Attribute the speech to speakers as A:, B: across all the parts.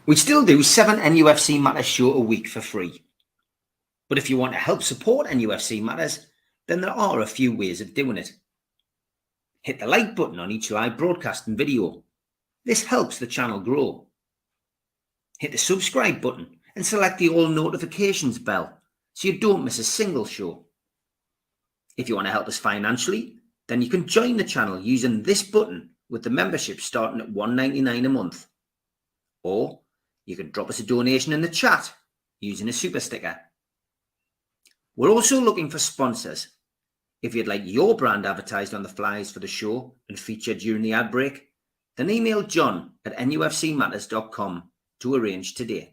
A: We still do 7 NUFC Matters show a week for free. But if you want to help support NUFC Matters, then there are a few ways of doing it. Hit the like button on each live broadcast and video. This helps the channel grow. Hit the subscribe button and select the all notifications bell so you don't miss a single show. If you want to help us financially, then you can join the channel using this button with the membership starting at $1.99 a month. Or you can drop us a donation in the chat using a super sticker. We're also looking for sponsors. If you'd like your brand advertised on the flyers for the show and featured during the ad break, then email John at nufcmatters.com to arrange today.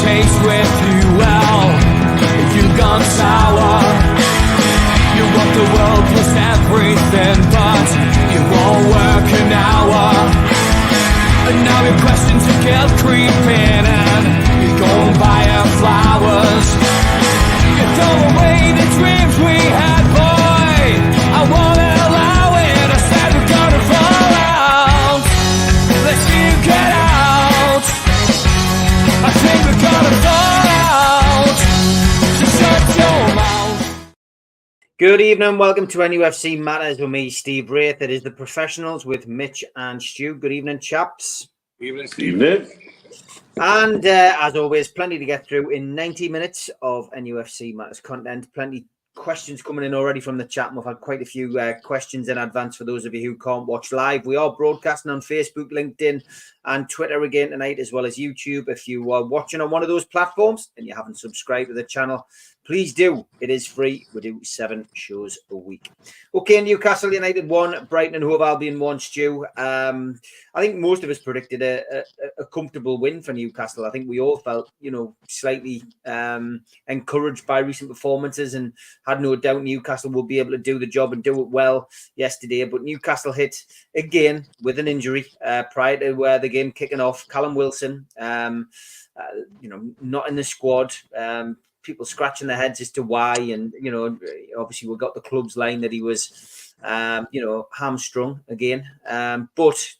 B: Taste with you well, you've gone sour. You want the world plus everything, but it won't work an hour. And now your questions are guilt creeping, and you're going buying flowers. You throw away the dreams we had, boy. I won't allow it. I said we're gonna fall out. Let you get out. I think we're gonna fall out, so shut your mouth.
A: Good evening and welcome to NUFC Matters with me, Steve Wraith. It is the professionals with Mitch and Stu. Good evening, chaps.
C: Good evening, Steve.
A: And as always, plenty to get through in 90 minutes of NUFC Matters content. Plenty questions coming in already from the chat. We've had quite a few questions in advance for those of you who can't watch live. We are broadcasting on Facebook, LinkedIn and Twitter again tonight, as well as YouTube. If you are watching on one of those platforms and you haven't subscribed to the channel, please do. It is free. We do 7 shows a week. Okay, Newcastle United 1, Brighton and Hove Albion 1, Stu. I think most of us predicted a comfortable win for Newcastle. I think we all felt, slightly encouraged by recent performances and had no doubt Newcastle will be able to do the job and do it well yesterday. But Newcastle hit again with an injury prior to the game kicking off. Callum Wilson, not in the squad. People scratching their heads as to why, and obviously we got the club's line that he was hamstrung again, but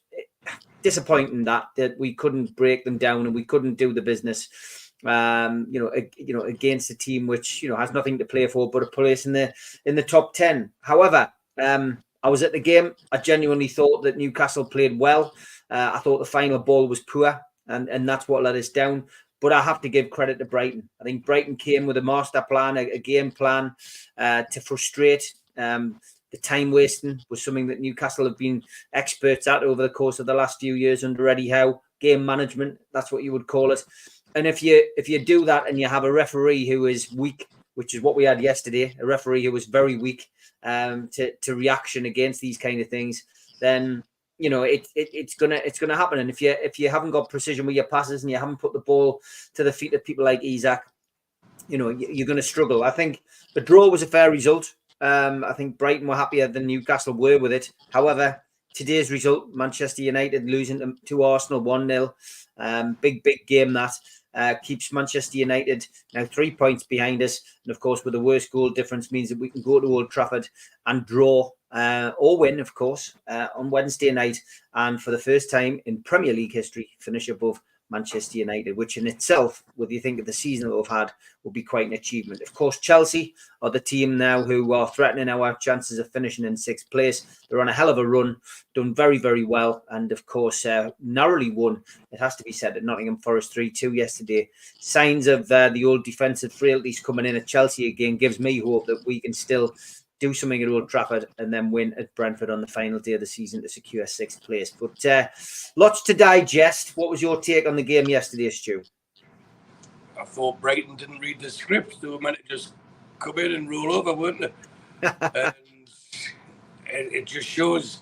A: disappointing that we couldn't break them down and we couldn't do the business against a team which has nothing to play for but a place in the top 10. However, I was at the game. I genuinely thought that Newcastle played well. I thought the final ball was poor, and that's what let us down. But I have to give credit to Brighton. I think Brighton came with a master plan, a game plan to frustrate. The time wasting was something that Newcastle have been experts at over the course of the last few years under Eddie Howe. Game management, that's what you would call it. And if you do that and you have a referee who is weak, which is what we had yesterday, a referee who was very weak to reaction against these kind of things, then it's gonna happen. And if you haven't got precision with your passes and you haven't put the ball to the feet of people like Isak, you're going to struggle. I think the draw was a fair result. I think Brighton were happier than Newcastle were with it. However, today's result, Manchester United losing to Arsenal 1-0, big game that keeps Manchester United now 3 points behind us. And of course, with the worst goal difference means that we can go to Old Trafford and draw or win, of course, on Wednesday night. And for the first time in Premier League history, finish above Manchester United, which in itself, whether you think of the season that we've had, will be quite an achievement. Of course, Chelsea are the team now who are threatening our chances of finishing in 6th place. They're on a hell of a run, done very, very well. And of course, narrowly won, it has to be said, at Nottingham Forest 3-2 yesterday. Signs of the old defensive frailties coming in at Chelsea again gives me hope that we can still do something at Old Trafford and then win at Brentford on the final day of the season to secure 6th place. But lots to digest. What was your take on the game yesterday, Stu?
C: I thought Brighton didn't read the script. They were meant to just come in and roll over, weren't they? And it just shows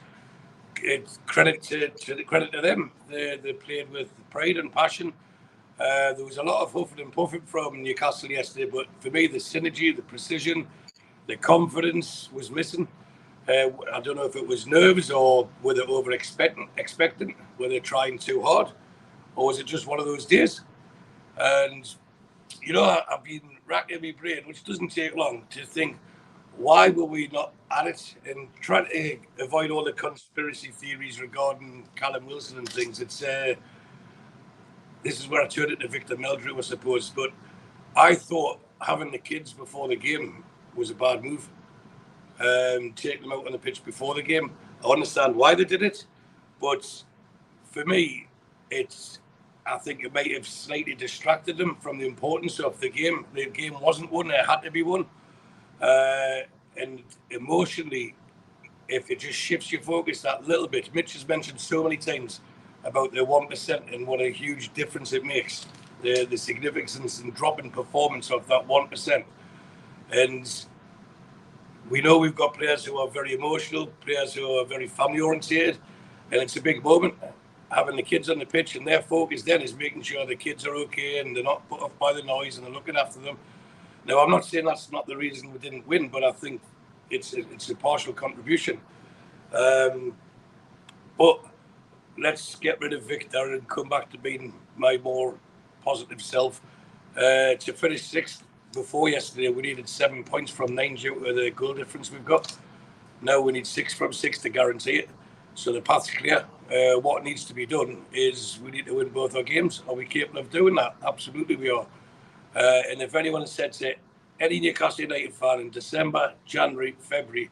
C: it's credit to them. They played with pride and passion. There was a lot of huffing and puffing from Newcastle yesterday, but for me, the synergy, the precision, the confidence was missing. I don't know if it was nerves or were they expectant, were they trying too hard, or was it just one of those days? And, I've been racking my brain, which doesn't take long, to think, why were we not at it and trying to avoid all the conspiracy theories regarding Callum Wilson and things? It's this is where I turned it to Victor Meldrew, I suppose. But I thought having the kids before the game was a bad move. Taking them out on the pitch before the game. I understand why they did it, but for me, I think it might have slightly distracted them from the importance of the game. The game wasn't won; it had to be won. And emotionally, if it just shifts your focus that little bit, Mitch has mentioned so many times about the 1% and what a huge difference it makes, the significance and drop in performance of that 1%. And we know we've got players who are very emotional, players who are very family oriented, and it's a big moment. Having the kids on the pitch, and their focus then is making sure the kids are okay and they're not put off by the noise and they're looking after them. Now, I'm not saying that's not the reason we didn't win, but I think it's a partial contribution. But let's get rid of Victor and come back to being my more positive self. To finish sixth before yesterday, we needed 7 points from 9 due to the goal difference we've got. Now we need 6 from 6 to guarantee it. So the path's clear. What needs to be done is we need to win both our games. Are we capable of doing that? Absolutely we are. And if anyone has said to any Newcastle United fan in December, January, February,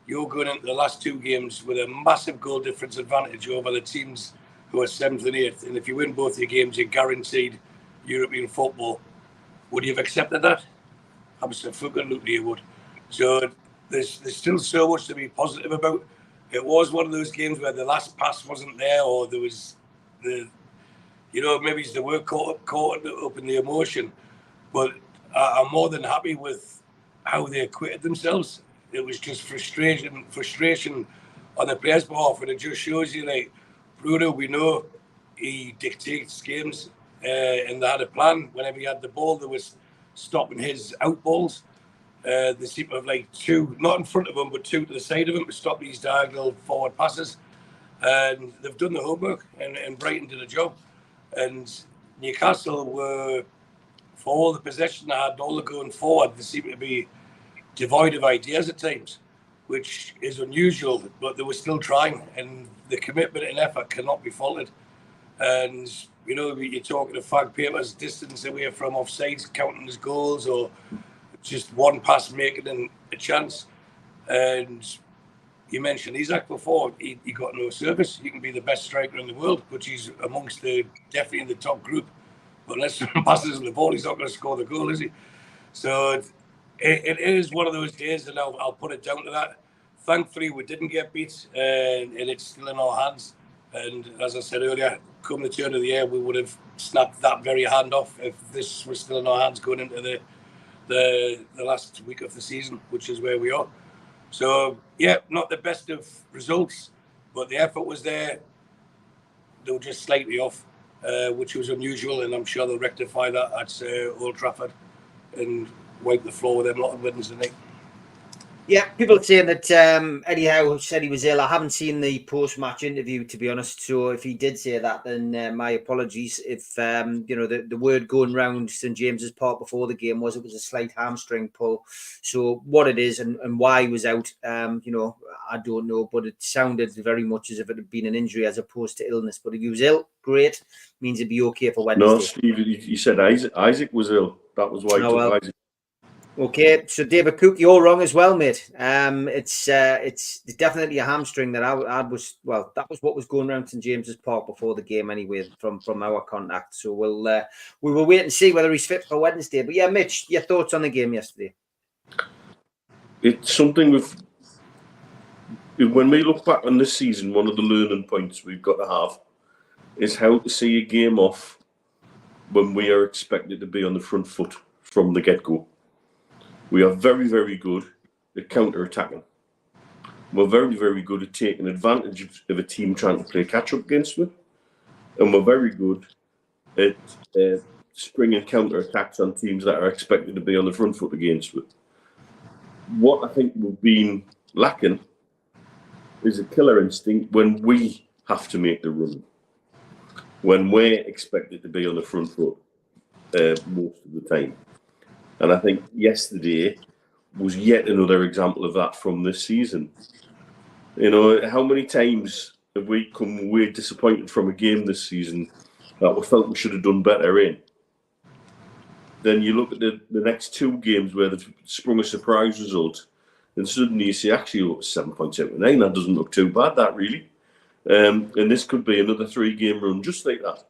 C: you're going into the last 2 games with a massive goal difference advantage over the teams who are 7th and 8th. And if you win both your games, you're guaranteed European football. Would you have accepted that? Absolutely you would. So there's still so much to be positive about. It was one of those games where the last pass wasn't there, or there was maybe it's the word caught up in the emotion. But I'm more than happy with how they acquitted themselves. It was just frustration on the players' behalf, and it just shows you, like, Bruno, we know he dictates games, and they had a plan. Whenever he had the ball, they was stopping his out balls. They seem to have, like, 2, not in front of him, but 2 to the side of him to stop these diagonal forward passes. And they've done the homework, and Brighton did a job. And Newcastle were, for all the possession they had, all the going forward, they seem to be devoid of ideas at times, which is unusual, but they were still trying, and the commitment and effort cannot be faulted. And, you're talking of fag papers, distance away from offsides, counting as goals, or just one pass making them a chance. And you mentioned Isaac before, he got no service. He can be the best striker in the world, but he's amongst definitely in the top group. But unless someone passes the ball, he's not going to score the goal, is he? So it is one of those days, and I'll put it down to that. Thankfully, we didn't get beat, and it's still in our hands. And as I said earlier, come the turn of the year, we would have snapped that very hand off if this was still in our hands going into the last week of the season, which is where we are. So, yeah, not the best of results, but the effort was there. They were just slightly off, which was unusual, and I'm sure they'll rectify that at Old Trafford and wipe the floor with them lot of wins tonight.
A: Yeah, people are saying that Eddie Howe said he was ill. I haven't seen the post-match interview, to be honest. So if he did say that, then my apologies. If the word going round St James's Park before the game was it was a slight hamstring pull. So what it is and why he was out, I don't know. But it sounded very much as if it had been an injury as opposed to illness. But if he was ill, great, means it'd be okay for Wednesday.
D: No, Steve, you said Isaac was ill. That was why he took Isaac.
A: Okay, so David Cook, you're wrong as well, mate. It's definitely a hamstring that I was. Well, that was what was going around St James's Park before the game, anyway, from our contact. So we will wait and see whether he's fit for Wednesday. But yeah, Mitch, your thoughts on the game yesterday?
D: It's something when we look back on this season, one of the learning points we've got to have is how to see a game off when we are expected to be on the front foot from the get-go. We are very, very good at counter-attacking. We're very, very good at taking advantage of a team trying to play catch-up against me. And we're very good at springing counter-attacks on teams that are expected to be on the front foot against me. What I think we've been lacking is a killer instinct when we have to make the run, when we're expected to be on the front foot most of the time. And I think yesterday was yet another example of that from this season. You know, how many times have we come away disappointed from a game this season that we felt we should have done better in? Then you look at the next two games where they've sprung a surprise result, and suddenly you see, actually, 7 points out of 9, that doesn't look too bad, that really. And this could be another 3-game run just like that,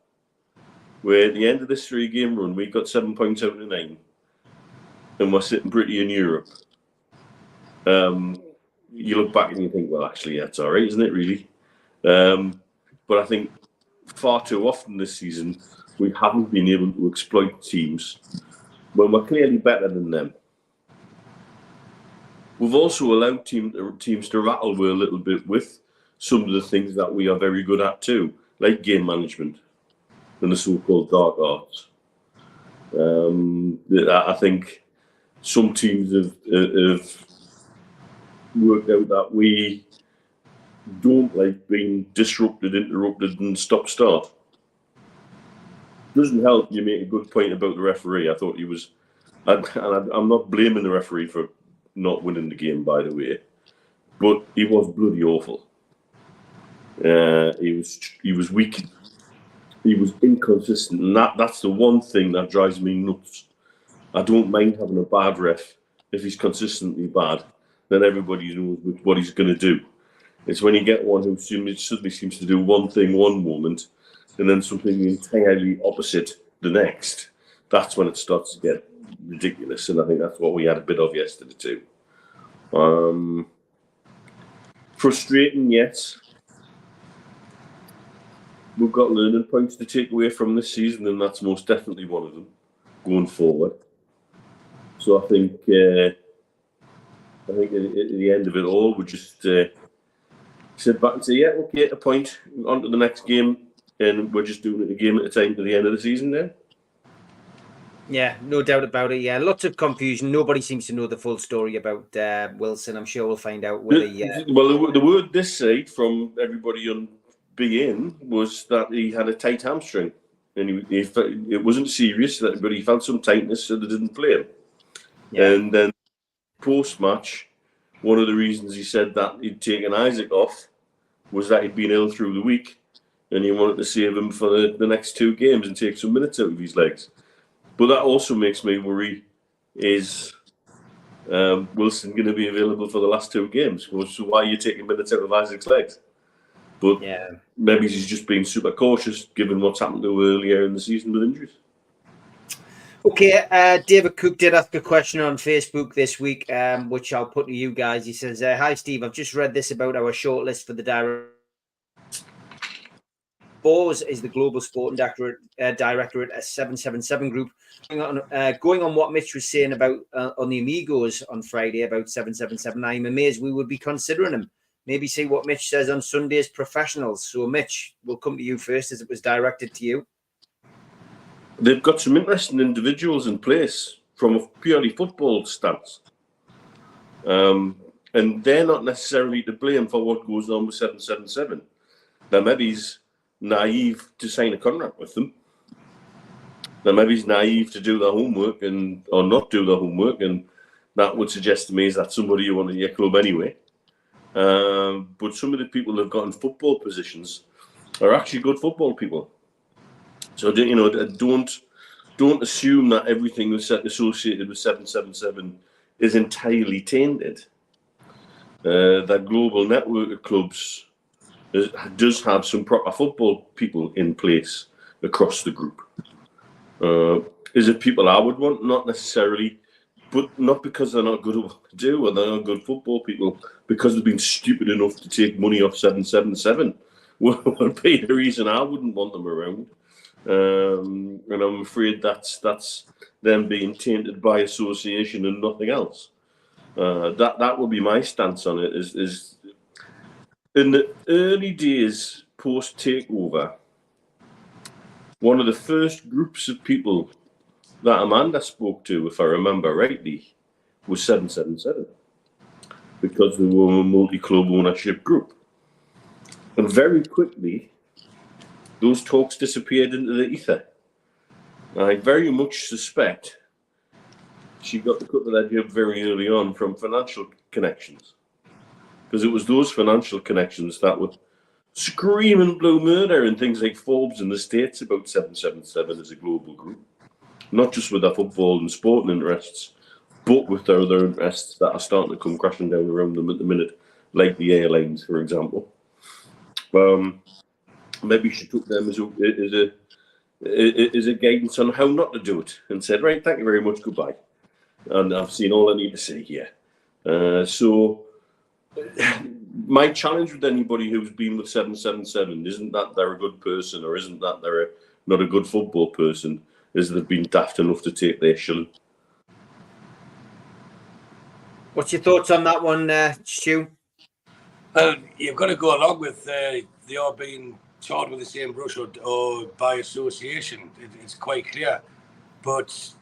D: where at the end of this 3-game run, we got 7 points out of 9, and we're sitting pretty in Europe. You look back and you think, well, actually, that's all right, isn't it, really? But I think far too often this season, we haven't been able to exploit teams when we're clearly better than them. We've also allowed teams to rattle with a little bit with some of the things that we are very good at too, like game management and the so-called dark arts. I think some teams have worked out that we don't like being disrupted, interrupted, and stop-start. Doesn't help you make a good point about the referee. I thought he was, and I'm not blaming the referee for not winning the game, by the way, but he was bloody awful. He was weak. He was inconsistent, and that's the one thing that drives me nuts. I don't mind having a bad ref if he's consistently bad. Then everybody knows what he's going to do. It's when you get one who suddenly seems to do one thing one moment, and then something entirely opposite the next. That's when it starts to get ridiculous, and I think that's what we had a bit of yesterday too. Frustrating, yes. We've got learning points to take away from this season, and that's most definitely one of them going forward. So I think at the end of it all, we just sit back and say, yeah, okay, a point, on to the next game, and we're just doing it a game at a time to the end of the season then.
A: Yeah, no doubt about it. Yeah, lots of confusion. Nobody seems to know the full story about Wilson. I'm sure we'll find out whether.
D: Well, the word this side from everybody on BN was that he had a tight hamstring, and it wasn't serious, but he felt some tightness, so they didn't play him. Yeah. And then post-match, one of the reasons he said that he'd taken Isaac off was that he'd been ill through the week, and he wanted to save him for the next 2 games and take some minutes out of his legs. But that also makes me worry, is Wilson going to be available for the last 2 games? So why are you taking minutes out of Isaac's legs? But yeah, maybe he's just being super cautious, given what's happened to him earlier in the season with injuries.
A: Okay, David Cook did ask a question on Facebook this week, which I'll put to you guys. He says, hi, Steve, I've just read this about our shortlist for the direct. Bose is the Global Sporting Directorate at 777 Group. Going on what Mitch was saying about on the Amigos on Friday about 777, I'm amazed we would be considering him. Maybe see what Mitch says on Sunday's professionals. So, Mitch, we'll come to you first as it was directed to you.
D: They've got some interesting individuals in place from a purely football stance. And they're not necessarily to blame for what goes on with 777. Now, maybe he's naive to sign a contract with them. Now, maybe he's naive to do their homework or not do their homework, and that would suggest to me is that somebody you want at your club anyway. But some of the people who've got in football positions are actually good football people. So, don't assume that everything that's associated with 777 is entirely tainted. That global network of clubs does have some proper football people in place across the group. Is it people I would want? Not necessarily, but not because they're not good at what they do or they're not good football people, because they've been stupid enough to take money off 777 would be the reason I wouldn't want them around. And I'm afraid that's them being tainted by association and nothing else. That would be my stance on it. Is in the early days post takeover, one of the first groups of people that Amanda spoke to, if I remember rightly, was 777, because they were a multi-club ownership group. And very quickly, those talks disappeared into the ether. I very much suspect she got the cut of that job very early on from financial connections. Because it was those financial connections that would scream and blow murder in things like Forbes in the States about 777 as a global group. Not just with their football and sporting interests, but with their other interests that are starting to come crashing down around them at the minute, like the airlines, for example. Maybe she took them as a guidance on how not to do it and said, right, thank you very much, goodbye. And I've seen all I need to say here. So my challenge with anybody who's been with 777 isn't that they're a good person or isn't that they're not a good football person, is they've been daft enough to take their shilling.
A: What's your thoughts on that one, Stu?
C: You've got to go along with they are being tarred with the same brush or by association. It's quite clear. But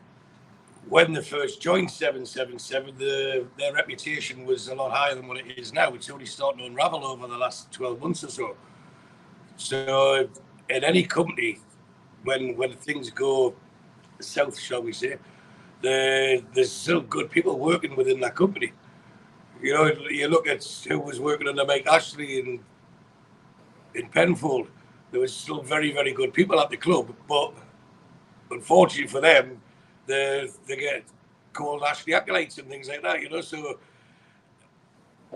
C: when they first joined 777, their reputation was a lot higher than what it is now. It's only starting to unravel over the last 12 months or so. So in any company, when things go south, shall we say, there's still good people working within that company. You know, you look at who was working under Mike Ashley in Penfold. There was still very, very good people at the club, but unfortunately for them, they get called Ashley acolytes and things like that. You know, so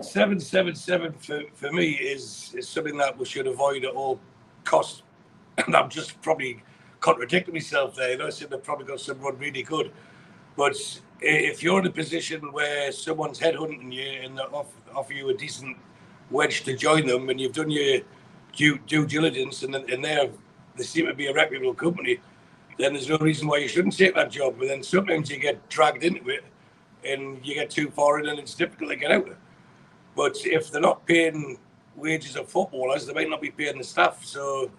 C: 777 for me is something that we should avoid at all costs. And I'm just probably contradicting myself there. You know, I said they've probably got someone really good. But if you're in a position where someone's headhunting you and they offer you a decent wedge to join them, and you've done your due diligence, and they seem to be a reputable company, then there's no reason why you shouldn't take that job. But then sometimes you get dragged into it, and you get too far in, and it's difficult to get out. But if they're not paying wages of footballers, they might not be paying the staff. So,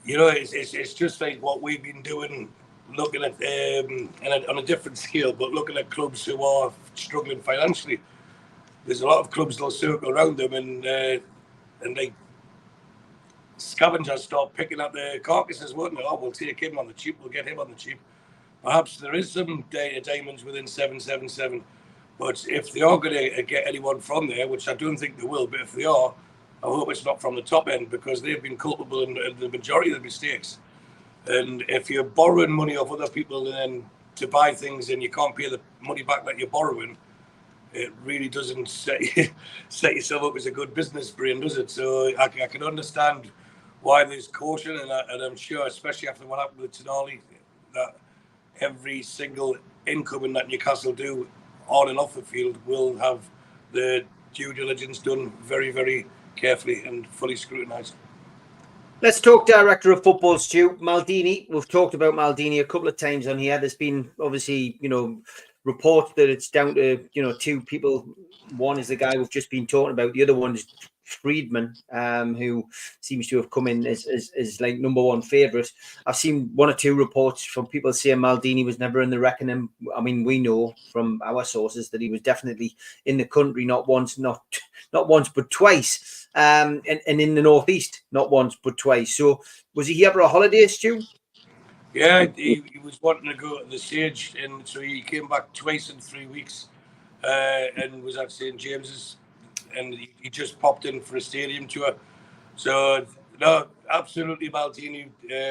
C: you know, it's just like what we've been doing, looking at on a different scale, but looking at clubs who are struggling financially. There's a lot of clubs that'll circle around them and like scavengers start picking up the carcasses, won't they? Oh, we'll take him on the cheap, we'll get him on the cheap. Perhaps there is some diamonds within 777, but if they are going to get anyone from there, which I don't think they will, but if they are, I hope it's not from the top end, because they've been culpable in the majority of the mistakes. And if you're borrowing money off other people and then to buy things and you can't pay the money back that you're borrowing, it really doesn't set yourself up as a good business brain, does it? So I can understand why there's caution, and I'm sure, especially after what happened with Tonali, that every single incoming that Newcastle do on and off the field will have the due diligence done very, very carefully and fully scrutinised.
A: Let's talk director of football, Stu. Maldini. We've talked about Maldini a couple of times on here. There's been obviously, reports that it's down to, two people. One is the guy we've just been talking about. The other one is Friedman, who seems to have come in as like number one favourite. I've seen one or two reports from people saying Maldini was never in the reckoning. I mean, we know from our sources that he was definitely in the country, not once, but twice. And in the northeast, not once but twice. So was he here for a holiday, Stu?
C: Yeah, he was wanting to go to the Sage, and so he came back twice in 3 weeks, and was at St James's, and he just popped in for a stadium tour. So no, absolutely, Maldini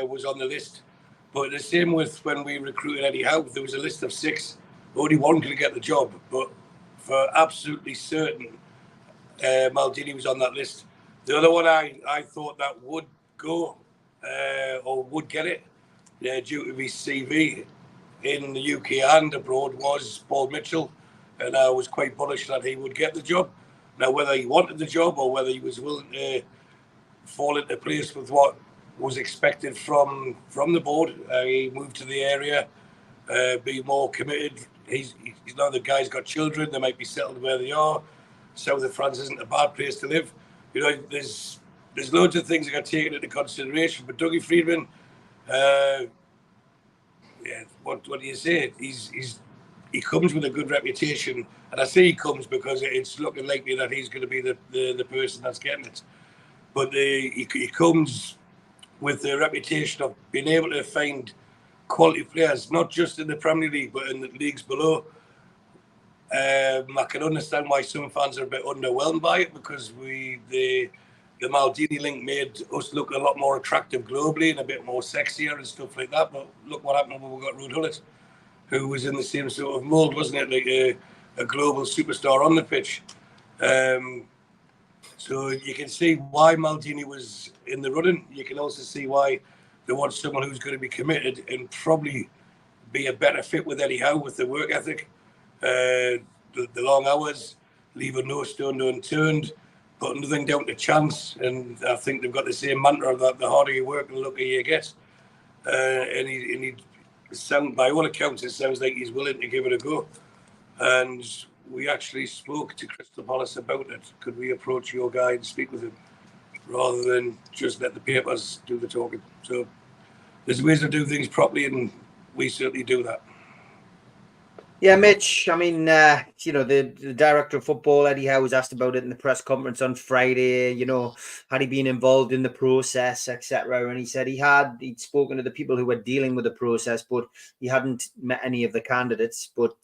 C: was on the list. But the same with when we recruited Eddie Howe, there was a list of 6. Only one could get the job, but for absolutely certain, Maldini was on that list. The other one I thought that would go or would get it due to his CV in the UK and abroad was Paul Mitchell, and I was quite bullish that he would get the job. Now, whether he wanted the job or whether he was willing to fall into place with what was expected from the board, he moved to the area, be more committed. He's now the guy's got children, they might be settled where they are. South of France isn't a bad place to live. There's loads of things that got taken into consideration. But Dougie Friedman, what do you say? He comes with a good reputation, and I say he comes because it's looking likely that he's going to be the person that's getting it. but he comes with the reputation of being able to find quality players, not just in the Premier League, but in the leagues below. I can understand why some fans are a bit underwhelmed by it, because the Maldini link made us look a lot more attractive globally and a bit more sexier and stuff like that. But look what happened when we got Ruud Gullit, who was in the same sort of mould, wasn't it? Like a global superstar on the pitch. So you can see why Maldini was in the running. You can also see why they want someone who's going to be committed and probably be a better fit with Eddie Howe, with the work ethic, the long hours, leaving no stone unturned, putting nothing down to chance. And I think they've got the same mantra that the harder you work, the luckier you get. And he sound, by all accounts, it sounds like he's willing to give it a go. And we actually spoke to Crystal Palace about it. Could we approach your guy and speak with him, rather than just let the papers do the talking? So there's ways to do things properly, and we certainly do that.
A: Yeah, Mitch, I mean, the director of football, Eddie Howe, was asked about it in the press conference on Friday, had he been involved in the process, etc. And he said he'd spoken to the people who were dealing with the process, but he hadn't met any of the candidates. But,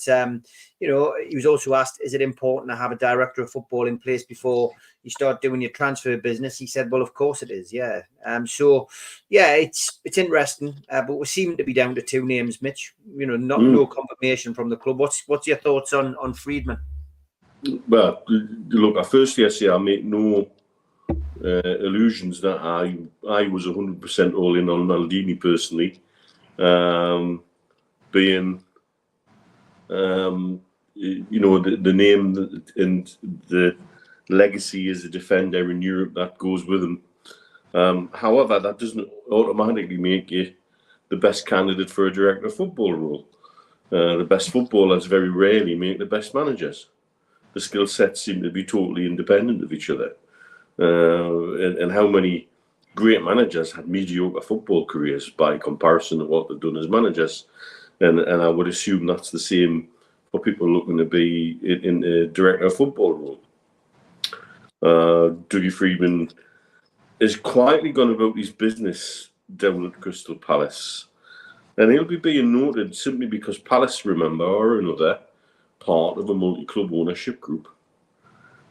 A: he was also asked, is it important to have a director of football in place before you start doing your transfer business? He said, well, of course it is, yeah. It's interesting, but we seem to be down to two names, Mitch. No confirmation from the club. What's your thoughts on Friedman?
D: Well, look, firstly, I say I make no illusions that I was 100% all in on Maldini personally, being the name and the legacy as a defender in Europe that goes with him. However, that doesn't automatically make you the best candidate for a director of football role. The best footballers very rarely make the best managers. The skill sets seem to be totally independent of each other. And how many great managers had mediocre football careers by comparison to what they've done as managers? And I would assume that's the same for people looking to be in a director of football role. Dougie Friedman is quietly gone about his business down at Crystal Palace. And he'll be being noted simply because Palace, remember, are another part of a multi-club ownership group,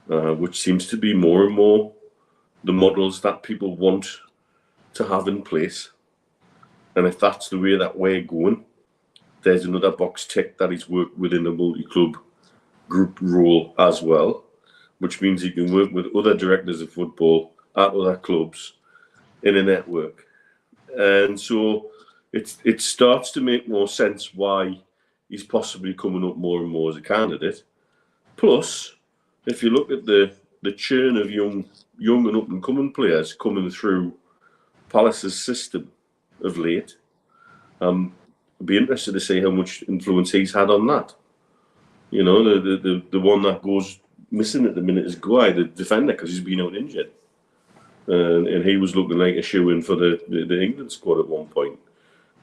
D: which seems to be more and more the models that people want to have in place. And if that's the way that we're going, there's another box tick that he's worked within a multi-club group role as well, which means he can work with other directors of football at other clubs in a network. And so it starts to make more sense why he's possibly coming up more and more as a candidate. Plus, if you look at the churn of young and up-and-coming players coming through Palace's system of late, I'd be interested to see how much influence he's had on that. The one that goes missing at the minute is Guy, the defender, because he's been out injured. And he was looking like a shoe-in for the England squad at one point.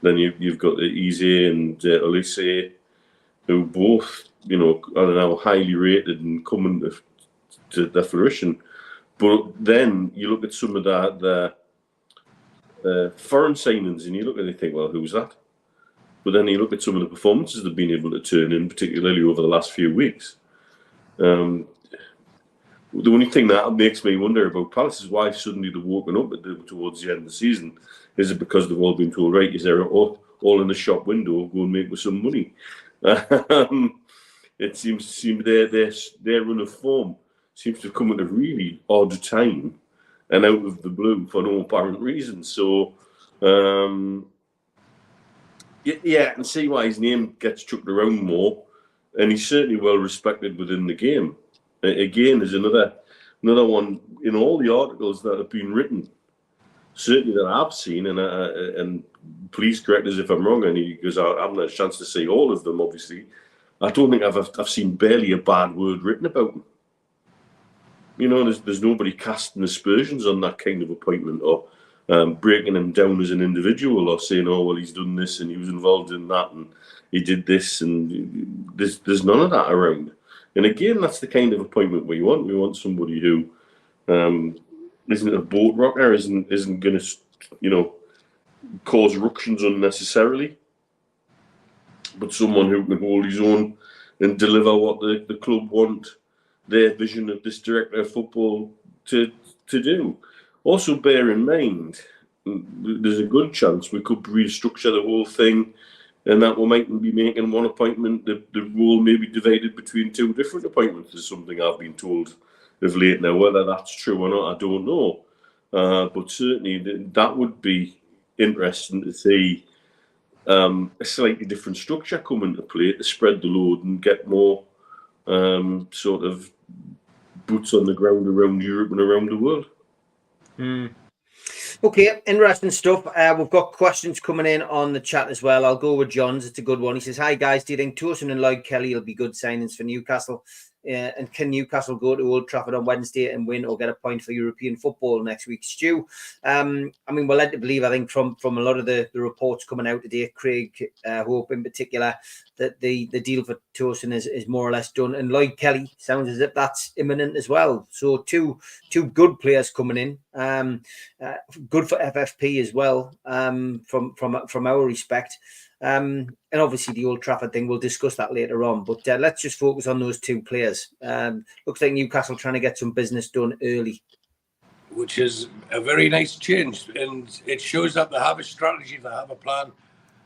D: Then you've got Eze and Olise, who both, are now highly rated and coming to their fruition. But then you look at some of the foreign signings and you look at it and think, well, who's that? But then you look at some of the performances they've been able to turn in, particularly over the last few weeks. The only thing that makes me wonder about Palace is why suddenly they've woken up towards the end of the season. Is it because they've all been told, right, is there all in the shop window, go and make with some money? It seems their run of form seems to have come at a really odd time and out of the blue for no apparent reason. So, I can see why his name gets chucked around more, and he's certainly well respected within the game. Again, there's another one in all the articles that have been written, certainly that I've seen, and please correct us if I'm wrong, because I haven't had a chance to see all of them, obviously. I don't think I've seen barely a bad word written about him. There's nobody casting aspersions on that kind of appointment or breaking him down as an individual or saying, oh, well, he's done this and he was involved in that and he did this, and there's none of that around. And again, that's the kind of appointment we want. We want somebody who isn't a boat rocker, isn't going to, cause ructions unnecessarily. But someone who can hold his own and deliver what the club want, their vision of this director of football to do. Also, bear in mind, there's a good chance we could restructure the whole thing, and that we might be making one appointment. The role may be divided between two different appointments, is something I've been told of late. Now, whether that's true or not, I don't know. But certainly, that would be interesting to see a slightly different structure come into play to spread the load and get more sort of boots on the ground around Europe and around the world.
A: Okay, interesting stuff. We've got questions coming in on the chat as well. I'll go with John's. It's a good one. He says, "Hi guys, do you think Tosin and Lloyd Kelly will be good signings for Newcastle? And can Newcastle go to Old Trafford on Wednesday and win or get a point for European football next week?" Stu, I mean, we're led to believe, I think, from a lot of the reports coming out today, Craig Hope in particular, that the deal for Tosin is more or less done. And Lloyd Kelly sounds as if that's imminent as well. So two good players coming in, good for FFP as well, from our respect. And obviously the Old Trafford thing, we'll discuss that later on. But let's just focus on those two players. Looks like Newcastle trying to get some business done early.
C: Which is a very nice change. And it shows that they have a strategy, they have a plan.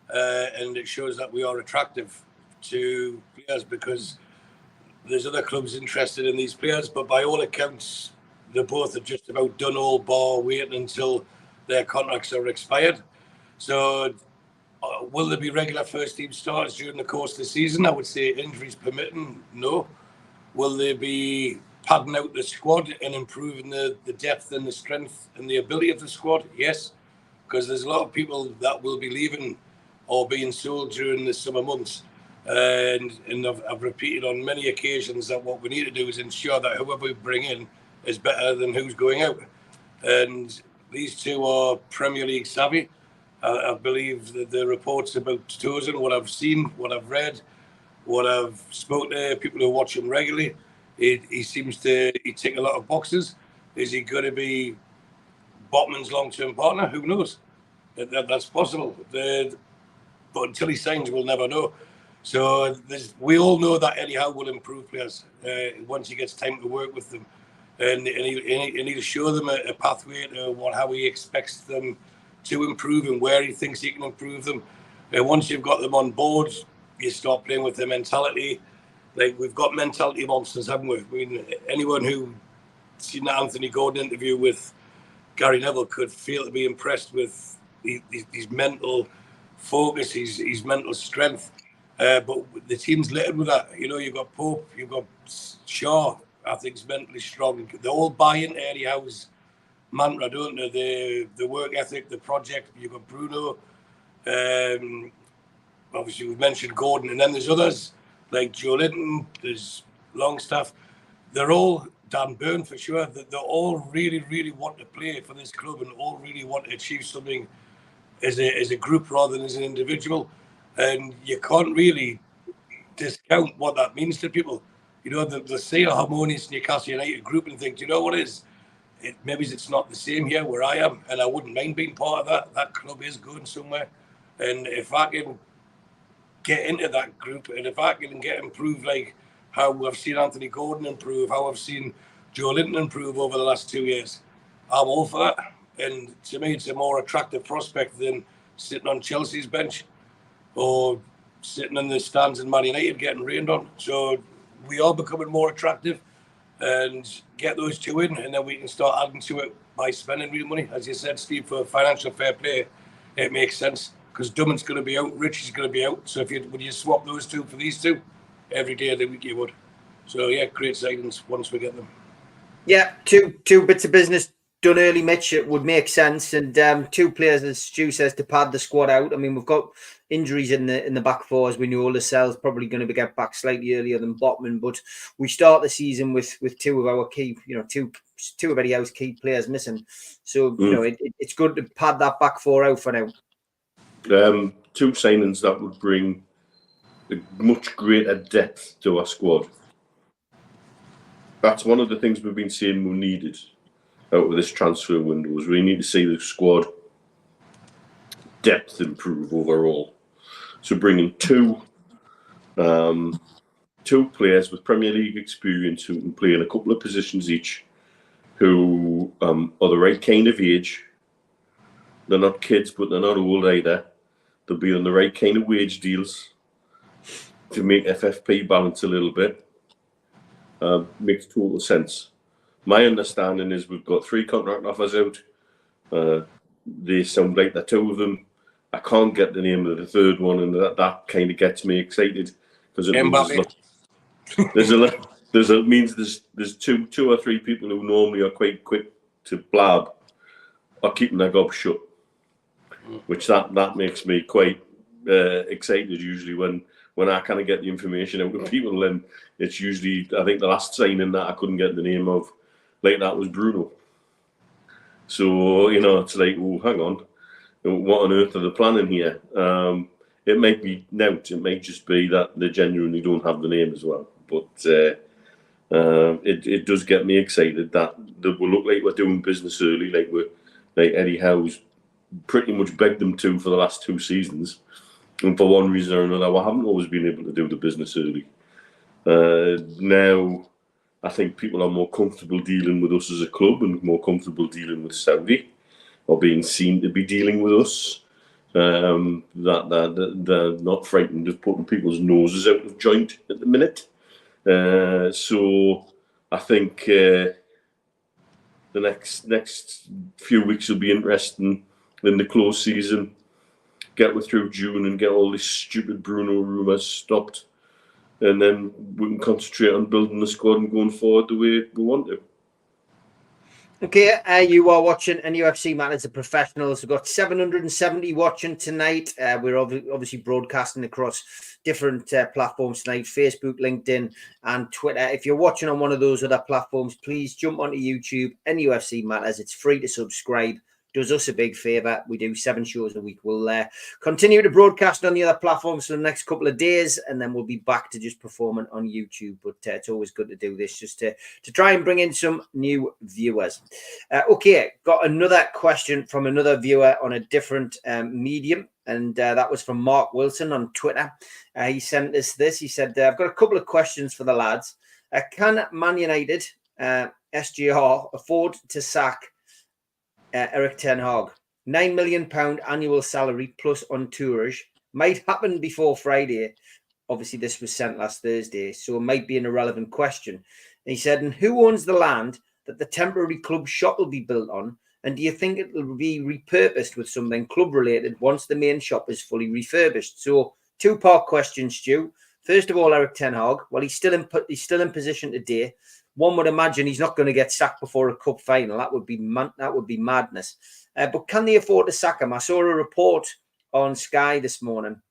C: And it shows that we are attractive to players because there's other clubs interested in these players. But by all accounts, they both are just about done all bar waiting until their contracts are expired. So will there be regular first team starts during the course of the season? I would say injuries permitting, no. Will they be padding out the squad and improving the depth and the strength and the ability of the squad? Yes, because there's a lot of people that will be leaving or being sold during the summer months. And I've repeated on many occasions that what we need to do is ensure that whoever we bring in is better than who's going out. And these two are Premier League savvy. I believe that the reports about Tosin, what I've seen, what I've read, what I've spoken to people who watch him regularly, he seems to tick a lot of boxes. Is he going to be Botman's long-term partner? Who knows? That's possible. But until he signs, we'll never know. So we all know that Eddie Howe will improve players once he gets time to work with them. And he'll show them a pathway to how he expects them to improve and where he thinks he can improve them. And once you've got them on board, you start playing with their mentality. Like, we've got mentality monsters, haven't we? I mean, anyone who seen that Anthony Gordon interview with Gary Neville could feel to be impressed with his mental focus, his mental strength. But the team's littered with that. You've got Pope, you've got Shaw, I think is mentally strong. They all buy into Eddie Howe's mantra, don't they? The work ethic, the project. You've got Bruno. Obviously, we've mentioned Gordon, and then there's others like Joe Linton. There's Longstaff. They're all Dan Burn for sure. They all really, really want to play for this club and all really want to achieve something as a group rather than as an individual. And you can't really discount what that means to people. They see a harmonious Newcastle United group and think, do you know what it is? Maybe it's not the same here where I am, and I wouldn't mind being part of that. That club is going somewhere. And if I can get into that group, and if I can get improved like how I've seen Anthony Gordon improve, how I've seen Joe Linton improve over the last 2 years, I'm all for that. And to me, it's a more attractive prospect than sitting on Chelsea's bench or sitting in the stands in Man United getting rained on. So we are becoming more attractive, and get those two in, and then we can start adding to it by spending real money. As you said, Steve, for financial fair play, it makes sense because Drummond's going to be out, Rich is going to be out. So would you swap those two for these two? Every day of the week you would. So yeah, great signings once we get them. Yeah,
A: two bits of business done early, Mitch. It would make sense, and two players, as Stu says, to pad the squad out. I mean, we've got injuries in the back four, as we know. Lascelles probably going to get back slightly earlier than Botman, but we start the season with two of our key, two of Eddie Howe's key players missing. So it's good to pad that back four out for now.
D: Two signings that would bring a much greater depth to our squad. That's one of the things we've been saying we needed. out of this transfer window is we need to see the squad depth improve overall. So bringing two players with Premier League experience who can play in a couple of positions each, who are the right kind of age. They're not kids, but they're not old either. They'll be on the right kind of wage deals to make FFP balance a little bit. Makes total sense. My understanding is we've got 3 contract offers out. They sound like the 2 of them. I can't get the name of the third one, and that kind of gets me excited because it means there's two or three people who normally are quite quick to blab are keeping their gob shut, which that makes me quite excited. Usually when I kind of get the information out of people, then it's usually, I think the last signing that I couldn't get the name of, like that was Bruno. So, it's like, oh, hang on, what on earth are they planning here? It might be Nout, it might just be that they genuinely don't have the name as well. But it does get me excited that we look like we're doing business early, like Eddie Howe's pretty much begged them to for the last 2 seasons. And for one reason or another, we haven't always been able to do the business early. Now, I think people are more comfortable dealing with us as a club and more comfortable dealing with Saudi, or being seen to be dealing with us. That they're not frightened of putting people's noses out of joint at the minute. So I think the next few weeks will be interesting in the close season. Get through June and get all these stupid Bruno rumours stopped, and then we can concentrate on building the squad and going forward the way we want to.
A: Okay, you are watching NUFC Matters, the professionals. We've got 770 watching tonight. We're obviously broadcasting across different platforms tonight, Facebook, LinkedIn, and Twitter. If you're watching on one of those other platforms, please jump onto YouTube, NUFC Matters. It's free to subscribe. Does us a big favour. We do 7 shows a week. We'll continue to broadcast on the other platforms for the next couple of days, and then we'll be back to just performing on YouTube. But it's always good to do this just to try and bring in some new viewers. Okay, got another question from another viewer on a different medium, and that was from Mark Wilson on Twitter. He sent us this. He said, I've got a couple of questions for the lads. Can Man United, SGR, afford to sack Erik Ten Hag? £9 million annual salary plus entourage might happen before Friday. Obviously, this was sent last Thursday, so it might be an irrelevant question. And he said, and who owns the land that the temporary club shop will be built on? And do you think it will be repurposed with something club-related once the main shop is fully refurbished? So, 2-part question, Stu. First of all, Erik Ten Hag, well, he's still in position today. One would imagine he's not going to get sacked before a cup final. That would be madness. But can they afford to sack him? I saw a report on Sky this morning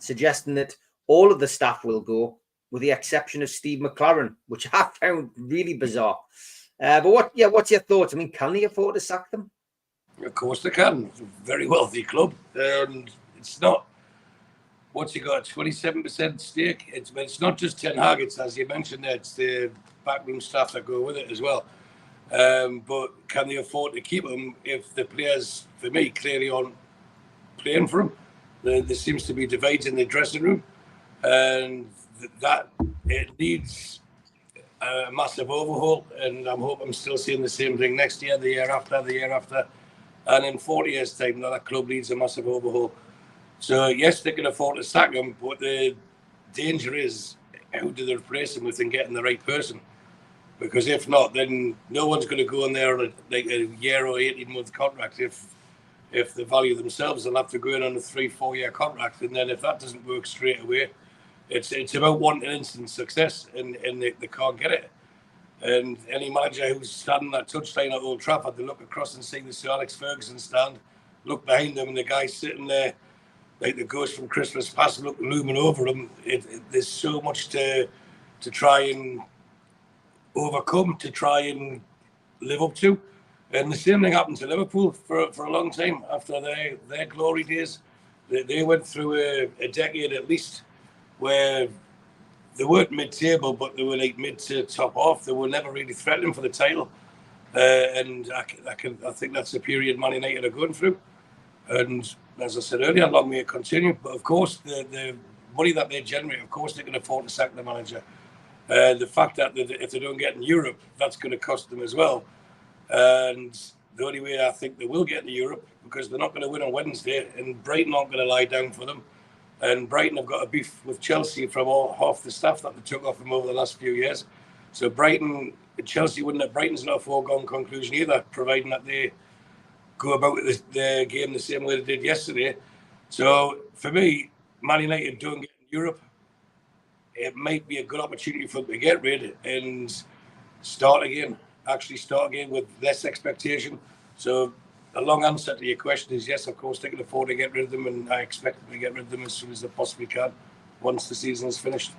A: suggesting that all of the staff will go, with the exception of Steve McLaren, which I found really bizarre. But what's your thoughts? I mean, can they afford to sack them?
C: Of course they can. It's a very wealthy club, and it's not. What's he got? 27% stake. It's not just Ten Hag. It's, as you mentioned there, it's the backroom staff that go with it as well. But can they afford to keep him if the players, for me, clearly aren't playing for him? There seems to be divides in the dressing room, and that it needs a massive overhaul. And I'm still seeing the same thing next year, the year after, and in 40 years' time, that club needs a massive overhaul. So yes, they can afford to sack him, but the danger is, how do they replace him with and getting the right person? Because if not, then no one's going to go in there on a year or 18-month contract. If they value themselves, they'll have to go in on a 3-4 year contract. And then if that doesn't work straight away, it's about wanting instant success, and they can't get it. And any manager who's standing at touchline at Old Trafford, they look across and see the Sir Alex Ferguson stand, look behind them, and the guy sitting there like the ghost from Christmas Past, looming over them. There's so much to try and overcome, to try and live up to. And the same thing happened to Liverpool for a long time after their glory days. They went through a decade at least where they weren't mid-table, but they were like mid to top half. They were never really threatening for the title. and I think that's the period Man United are going through. And as I said earlier, long may it continue. But of course, the money that they generate, of course, they can afford to sack the manager. The fact that if they don't get in Europe, that's going to cost them as well. And the only way I think they will get in Europe, because they're not going to win on Wednesday, and Brighton aren't going to lie down for them. And Brighton have got a beef with Chelsea from half the staff that they took off them over the last few years. So Chelsea wouldn't have. Brighton's not a foregone conclusion either, providing that they go about the game the same way they did yesterday. So for me, Man United don't get in Europe. It might be a good opportunity for them to get rid and start again with less expectation. So a long answer to your question is yes, of course, they can afford to get rid of them, and I expect them to get rid of them as soon as they possibly can once the season is finished.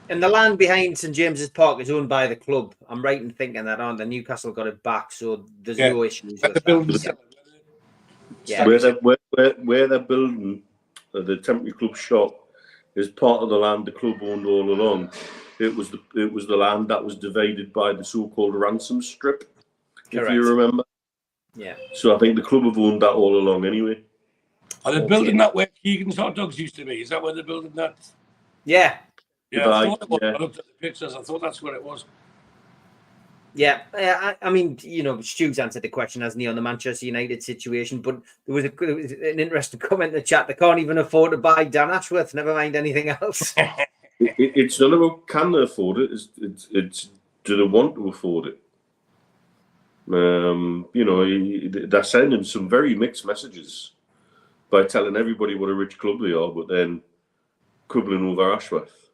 A: And the land behind St James's Park is owned by the club. I'm right in thinking that, aren't they? Newcastle got it back, so there's no issues.
C: Where
D: they're building the temporary club shop is part of the land the club owned all along. It was the land that was divided by the so-called ransom strip, Correct. If you remember.
A: Yeah.
D: So I think the club have owned that all along anyway.
C: Are they building that where Keegan's hot dogs used to be? Is that where they're building that?
A: Yeah.
C: Yeah, I thought it was. I looked at the pictures. I thought that's where it was.
A: Yeah, I mean, Stu's answered the question, hasn't he, on the Manchester United situation? But there was an interesting comment in the chat. They can't even afford to buy Dan Ashworth. Never mind anything else.
D: It's not about can they afford it. It's do they want to afford it? They're sending some very mixed messages by telling everybody what a rich club they are, but then quibbling over Ashworth.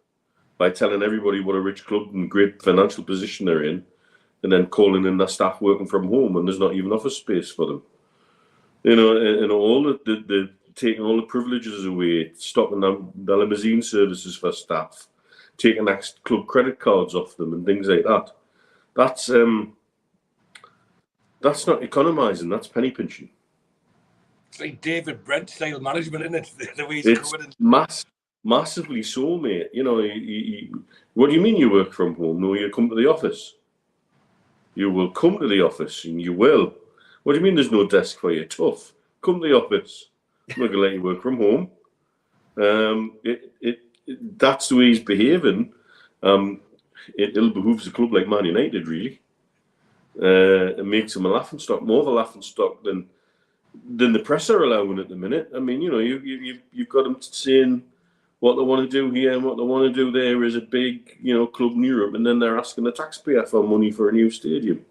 D: By telling everybody what a rich club and great financial position they're in, and then calling in their staff working from home, and there's not even office space for them. And all the taking all the privileges away, stopping the limousine services for staff, taking club credit cards off them, and things like that. That's not economising. That's penny pinching.
C: It's like David Brent style management, isn't it? The way he's
D: it's
C: coming
D: massively so, mate. What do you mean you work from home? No, you come to the office. You will come to the office, and you will. What do you mean there's no desk for you? Tough. Come to the office. I'm not going to let you work from home. That's the way he's behaving. It ill behooves a club like Man United, really. It makes him a laughingstock, more of a laughingstock than the press are allowing at the minute. I mean, you've got them saying what they want to do here and what they want to do there is a big, club in Europe, and then they're asking the taxpayer for money for a new stadium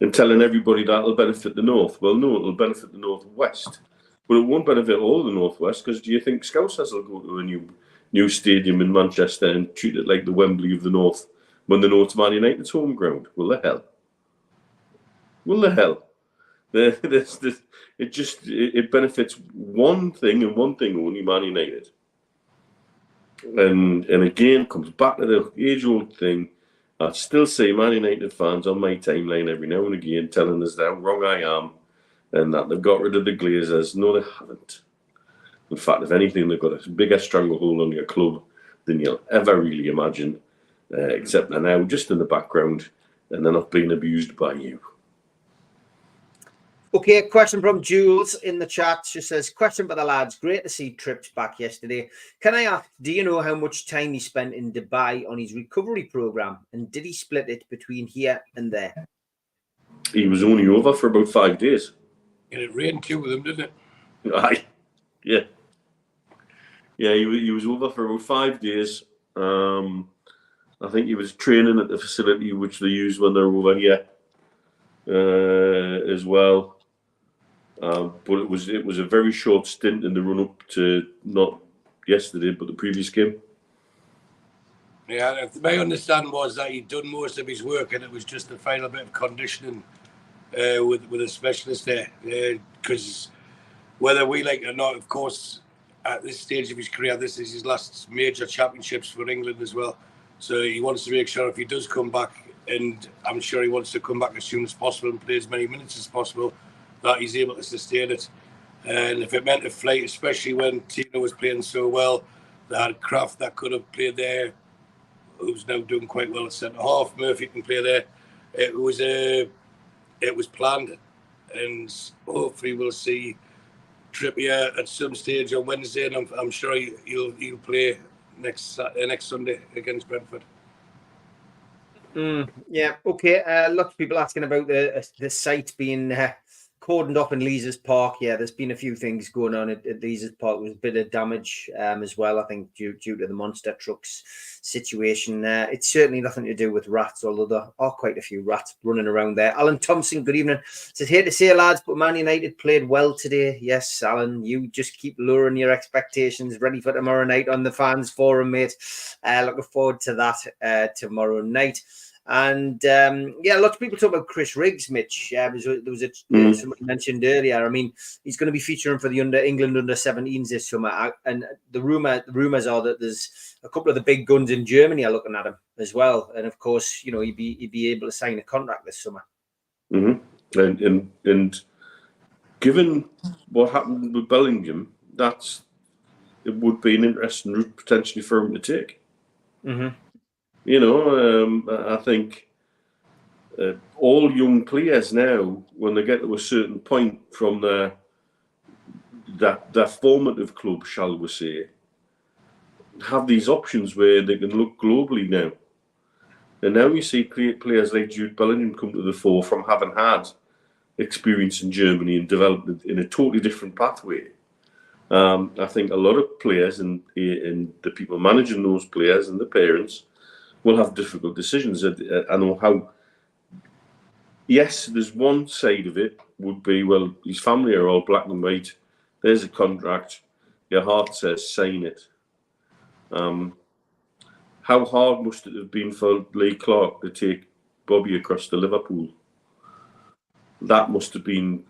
D: and telling everybody that it'll benefit the North. Well, no, it'll benefit the Northwest, but it won't benefit all the Northwest, because do you think Scousers will go to a new stadium in Manchester and treat it like the Wembley of the North when the North's Man United's home ground? Will the hell? It benefits one thing and one thing only, Man United. And again, comes back to the age-old thing. I still see Man United fans on my timeline every now and again telling us how wrong I am and that they've got rid of the Glazers. No, they haven't. In fact, if anything, they've got a bigger stranglehold on your club than you'll ever really imagine, except they're now just in the background and they're not being abused by you.
A: Okay, question from Jules in the chat. She says, question for the lads. Great to see Trips back yesterday. Can I ask, do you know how much time he spent in Dubai on his recovery program? And did he split it between here and there?
D: He was only over for about 5 days.
C: And it rained too with him, didn't it?
D: Aye. Yeah. Yeah, he was over for about 5 days. I think he was training at the facility which they use when they're over here as well. But it was a very short stint in the run-up to not yesterday, but the previous game.
C: Yeah, my understanding was that he'd done most of his work, and it was just the final bit of conditioning with a specialist there. Because whether we like it or not, of course, at this stage of his career, this is his last major championships for England as well. So he wants to make sure if he does come back, and I'm sure he wants to come back as soon as possible and play as many minutes as possible, that he's able to sustain it. And if it meant a flight, especially when Tyne was playing so well, they had Kraft that could have played there, who's now doing quite well at centre half. Murphy can play there. it was planned, and hopefully we'll see Trippier at some stage on Wednesday, and I'm sure he'll play next Sunday against Brentford.
A: Yeah, okay. Lots of people asking about the site being cordoned up in Leazes Park. Yeah, there's been a few things going on at Leazes Park. There was a bit of damage as well, I think, due to the monster trucks situation. It's certainly nothing to do with rats, although there are quite a few rats running around there. Alan Thompson, good evening. Says, here to say, lads, but Man United played well today. Yes, Alan, you just keep lowering your expectations. Ready for tomorrow night on the fans forum, mate. Looking forward to that tomorrow night. And lots of people talk about Chris Riggs, Mitch. There was somebody mentioned earlier. I mean, he's going to be featuring for the England under-17s this summer. And the rumors are that there's a couple of the big guns in Germany are looking at him as well. And of course, he'd be able to sign a contract this summer.
D: Mm-hmm. And given what happened with Bellingham, it would be an interesting route potentially for him to take.
A: Mm-hmm.
D: I think all young players now, when they get to a certain point from their formative club, shall we say, have these options where they can look globally now. And now you see players like Jude Bellingham come to the fore from having had experience in Germany and developed in a totally different pathway. I think a lot of players and the people managing those players and the parents will have difficult decisions. I know how. Yes, there's one side of it would be, well, his family are all black and white. There's a contract. Your heart says sign it. How hard must it have been for Lee Clark to take Bobby across to Liverpool? That must have been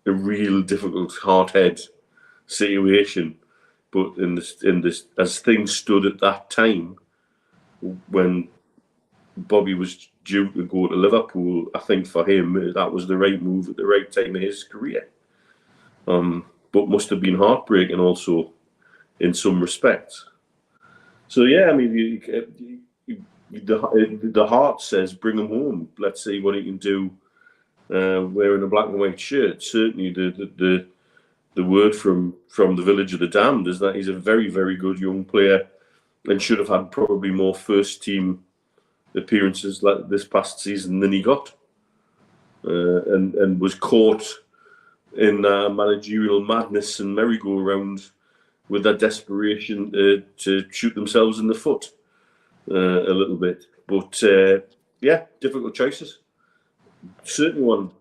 D: a real difficult, hard-head situation. But in this, as things stood at that time, when Bobby was due to go to Liverpool, I think for him that was the right move at the right time in his career. But must have been heartbreaking also in some respects. So yeah, I mean, the heart says bring him home. Let's see what he can do wearing a black and white shirt. Certainly, the word from the village of the damned is that he's a very, very good young player and should have had probably more first team appearances like this past season than he got, and was caught in managerial madness and merry-go-round with that desperation to shoot themselves in the foot a little bit. But difficult choices. Certainly one.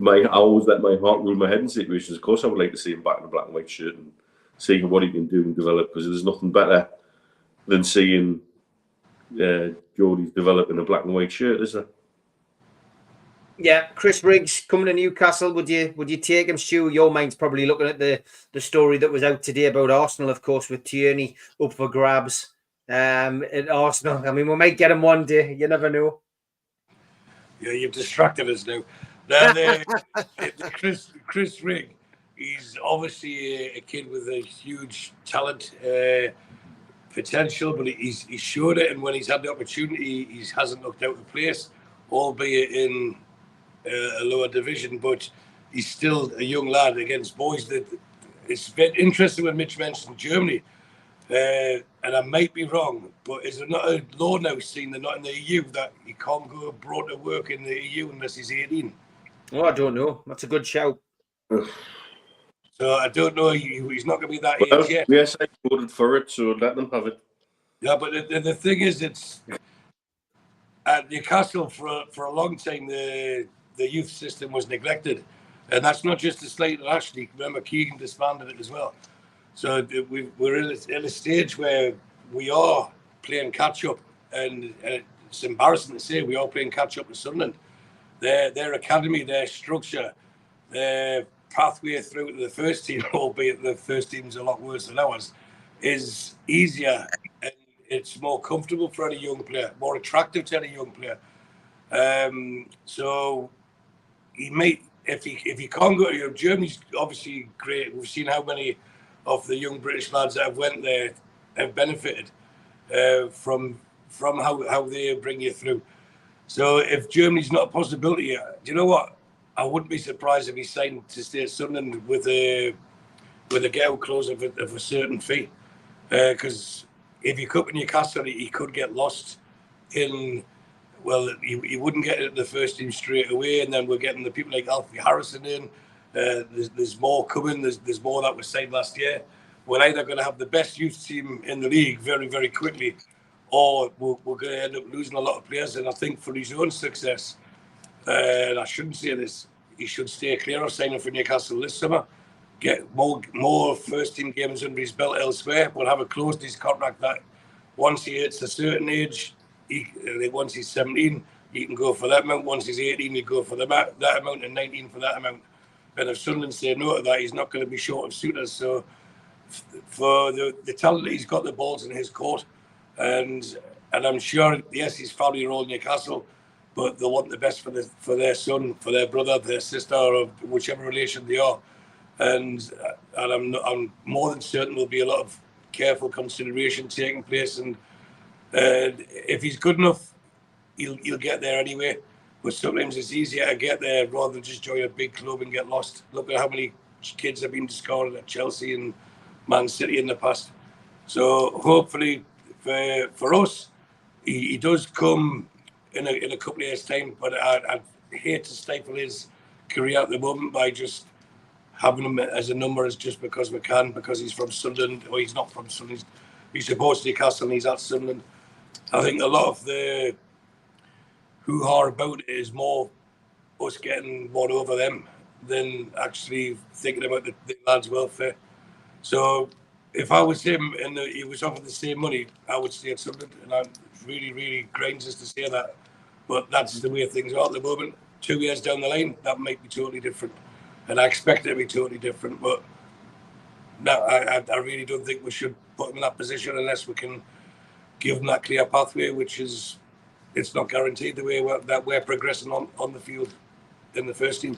D: I always let my heart rule my head in situations. Of course, I would like to see him back in a black and white shirt and seeing what he can do and develop, because there's nothing better than seeing Geordie's develop in a black and white shirt, is there?
A: Yeah, Chris Riggs coming to Newcastle. Would you take him, Stu? Your mind's probably looking at the story that was out today about Arsenal, of course, with Tyne up for grabs at Arsenal. I mean, we might get him one day. You never know.
C: Yeah, you've distracted us now. Chris Rigg, he's obviously a kid with a huge talent, potential, but he's showed it, and when he's had the opportunity, he hasn't looked out of place, albeit in a lower division, but he's still a young lad against boys. That it's very interesting when Mitch mentioned Germany, and I might be wrong, but is there not a law now saying they're not in the EU that he can't go abroad to work in the EU unless he's 18?
A: Oh, I don't know. That's a good shout.
C: So I don't know. He's not going to be that age yet.
D: Yes, I voted for it, so let them have it.
C: Yeah, but the thing is, it's at Newcastle for a long time. The youth system was neglected, and that's not just the slate. Actually, remember Keegan disbanded it as well. So we're in a stage where we are playing catch up, and it's embarrassing to say we are playing catch up with Sunderland. Their academy, their structure, their pathway through to the first team, albeit the first team's a lot worse than ours, is easier and it's more comfortable for any young player, more attractive to any young player. So he may, if he can't go to Europe, Germany's obviously great. We've seen how many of the young British lads that have went there have benefited from how they bring you through. So if Germany's not a possibility, do you know what? I wouldn't be surprised if he signed to stay at Sunderland with a get-out clause of a certain fee. Because if he could in Newcastle, he could get lost in. Well, he wouldn't get it the first team straight away, and then we're getting the people like Alfie Harrison in. There's more coming. There's more that was signed last year. We're either going to have the best youth team in the league very, very quickly, or we're going to end up losing a lot of players. And I think for his own success, and I shouldn't say this, he should stay clear of signing for Newcastle this summer. Get more first team games under his belt elsewhere. We'll have a closed his contract that once he hits a certain age, once he's 17, he can go for that amount. Once he's 18, he go for that amount, and 19 for that amount. And if Sunderland say no to that, he's not going to be short of suitors. So for the talent that he's got, the ball's in his court, and I'm sure, yes, he's family role in Newcastle, but they want the best for their son, for their brother, their sister, or whichever relation they are. And I'm more than certain there'll be a lot of careful consideration taking place. And if he's good enough, he'll get there anyway. But sometimes it's easier to get there rather than just join a big club and get lost. Look at how many kids have been discarded at Chelsea and Man City in the past. So hopefully for us, he does come in a couple of years' time. But I'd hate to stifle his career at the moment by just having him as a number as just because we can, because he's from Sunderland, or he's not from Sunderland. He's supposed to Newcastle and he's at Sunderland. I think a lot of the hoo-ha about it is more us getting one over them than actually thinking about the lads' welfare. So if I was him and he was offered the same money, I would stay at Sunderland. And it really, really grinds us to say that. But that's the way things are at the moment. 2 years down the line, that might be totally different. And I expect it to be totally different. But no, I really don't think we should put him in that position unless we can give him that clear pathway, which is, it's not guaranteed the way that we're progressing on the field in the first team.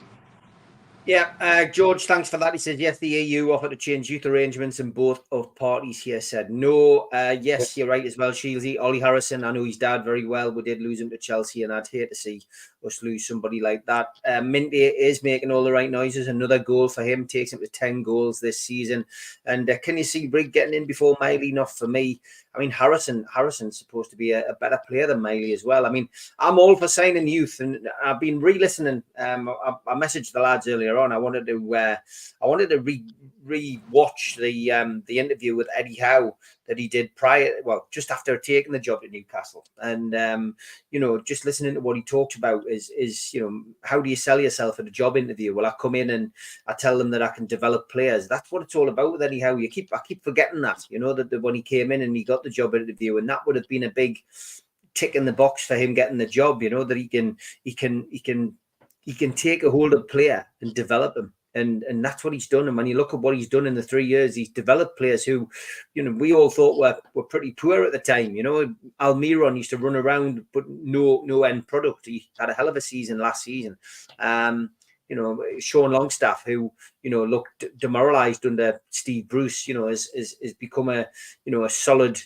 A: Yeah, George, thanks for that. He said, yes, the EU offered to change youth arrangements, and both of parties here said no. Yes, you're right as well, Shieldsy. Ollie Harrison, I know his dad very well. We did lose him to Chelsea, and I'd hate to see us lose somebody like that. Minty is making all the right noises. Another goal for him, takes him to 10 goals this season. And can you see Brigg getting in before Miley? Not for me. I mean, Harrison's supposed to be a better player than Miley as well. I mean, I'm all for signing youth, and I've been re-listening. I messaged the lads earlier on. I wanted to re-watch the interview with Eddie Howe that he did just after taking the job at Newcastle, and just listening to what he talked about is how do you sell yourself at a job interview? Well, I come in and I tell them that I can develop players. That's what it's all about with Eddie Howe. I keep forgetting that, that when he came in and he got the job interview, and that would have been a big tick in the box for him getting the job. That he can take a hold of a player and develop him. And that's what he's done. And when you look at what he's done in the 3 years, he's developed players who, we all thought were pretty poor at the time. Almiron used to run around, but no end product. He had a hell of a season last season. Sean Longstaff, who, looked demoralised under Steve Bruce, has become a solid,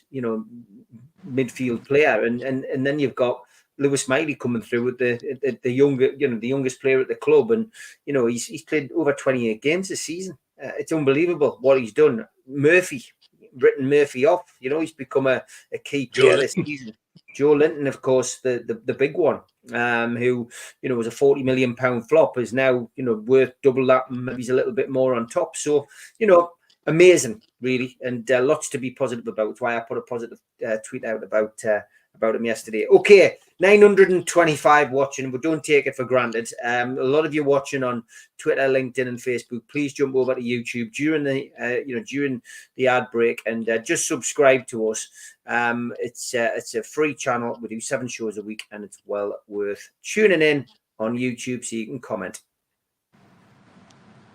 A: midfield player. And then you've got Lewis Miley coming through with the youngest player at the club, and he's played over 28 games this season. It's unbelievable what he's done. Written Murphy off. He's become a key player this season. Joe Linton, of course, the big one, who was a £40 million flop, is now worth double that, and maybe he's a little bit more on top. So amazing, really, and lots to be positive about. That's why I put a positive tweet out about him yesterday. Okay, 925 watching, but don't take it for granted. A lot of you watching on Twitter, LinkedIn, and Facebook. Please jump over to YouTube during the ad break and just subscribe to us. It's a free channel. We do 7 shows a week, and it's well worth tuning in on YouTube so you can comment.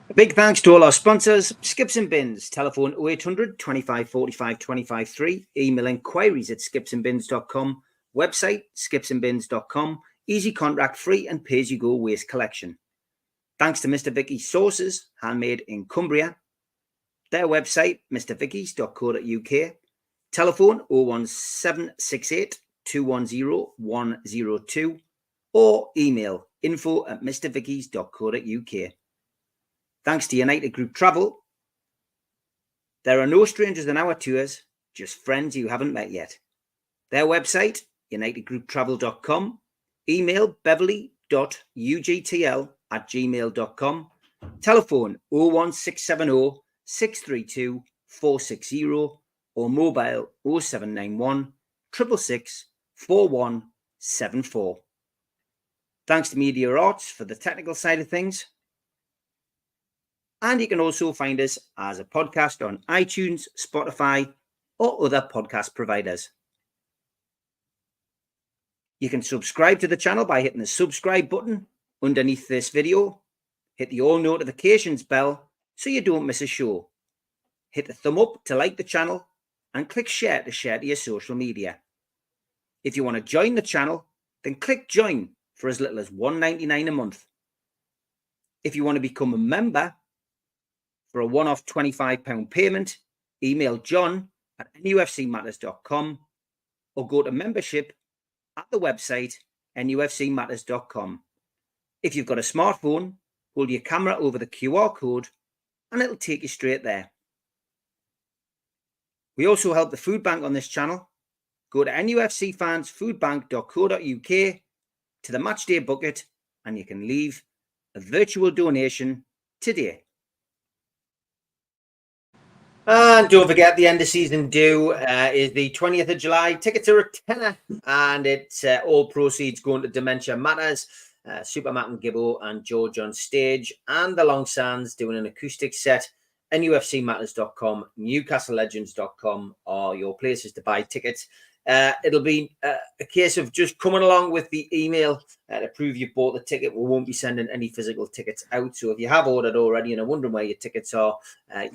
A: A big thanks to all our sponsors: Skips and Bins, telephone 0800 25 45 25 3, email inquiries at skipsandbins.com, website skipsandbins.com, easy contract free and pay-as-you-go waste collection. Thanks to Mr. Vicky's Sauces, handmade in Cumbria. Their website, mrvickies.co.uk, telephone 01768 210 102, or email info@mrvickies.co.uk. Thanks to United Group Travel, there are no strangers in our tours, just friends you haven't met yet. Their website, unitedgrouptravel.com, email beverly.ugtl@gmail.com, telephone 01670 632 460 or mobile 0791 666 4174. Thanks to Media Arts for the technical side of things. And you can also find us as a podcast on iTunes, Spotify, or other podcast providers. You can subscribe to the channel by hitting the subscribe button underneath this video. Hit the all notifications bell so you don't miss a show. Hit the thumb up to like the channel and click share to share to your social media. If you want to join the channel, then click join for as little as $1.99 a month. If you want to become a member for a one-off £25 payment, email john@nufcmatters.com or go to membership at the website nufcmatters.com. If you've got a smartphone, hold your camera over the QR code and it'll take you straight there. We also help the food bank on this channel. Go to nufcfansfoodbank.co.uk to the matchday bucket and you can leave a virtual donation today. And don't forget, the end of season due is the 20th of July. Tickets are a tenner, and it's all proceeds going to Dementia Matters. Super Matt and Gibbo and George on stage, and the Long Sands doing an acoustic set. nufcmatters.com, newcastlelegends.com are your places to buy tickets. It'll be a case of just coming along with the email to prove you've bought the ticket. We won't be sending any physical tickets out. So if you have ordered already and are wondering where your tickets are,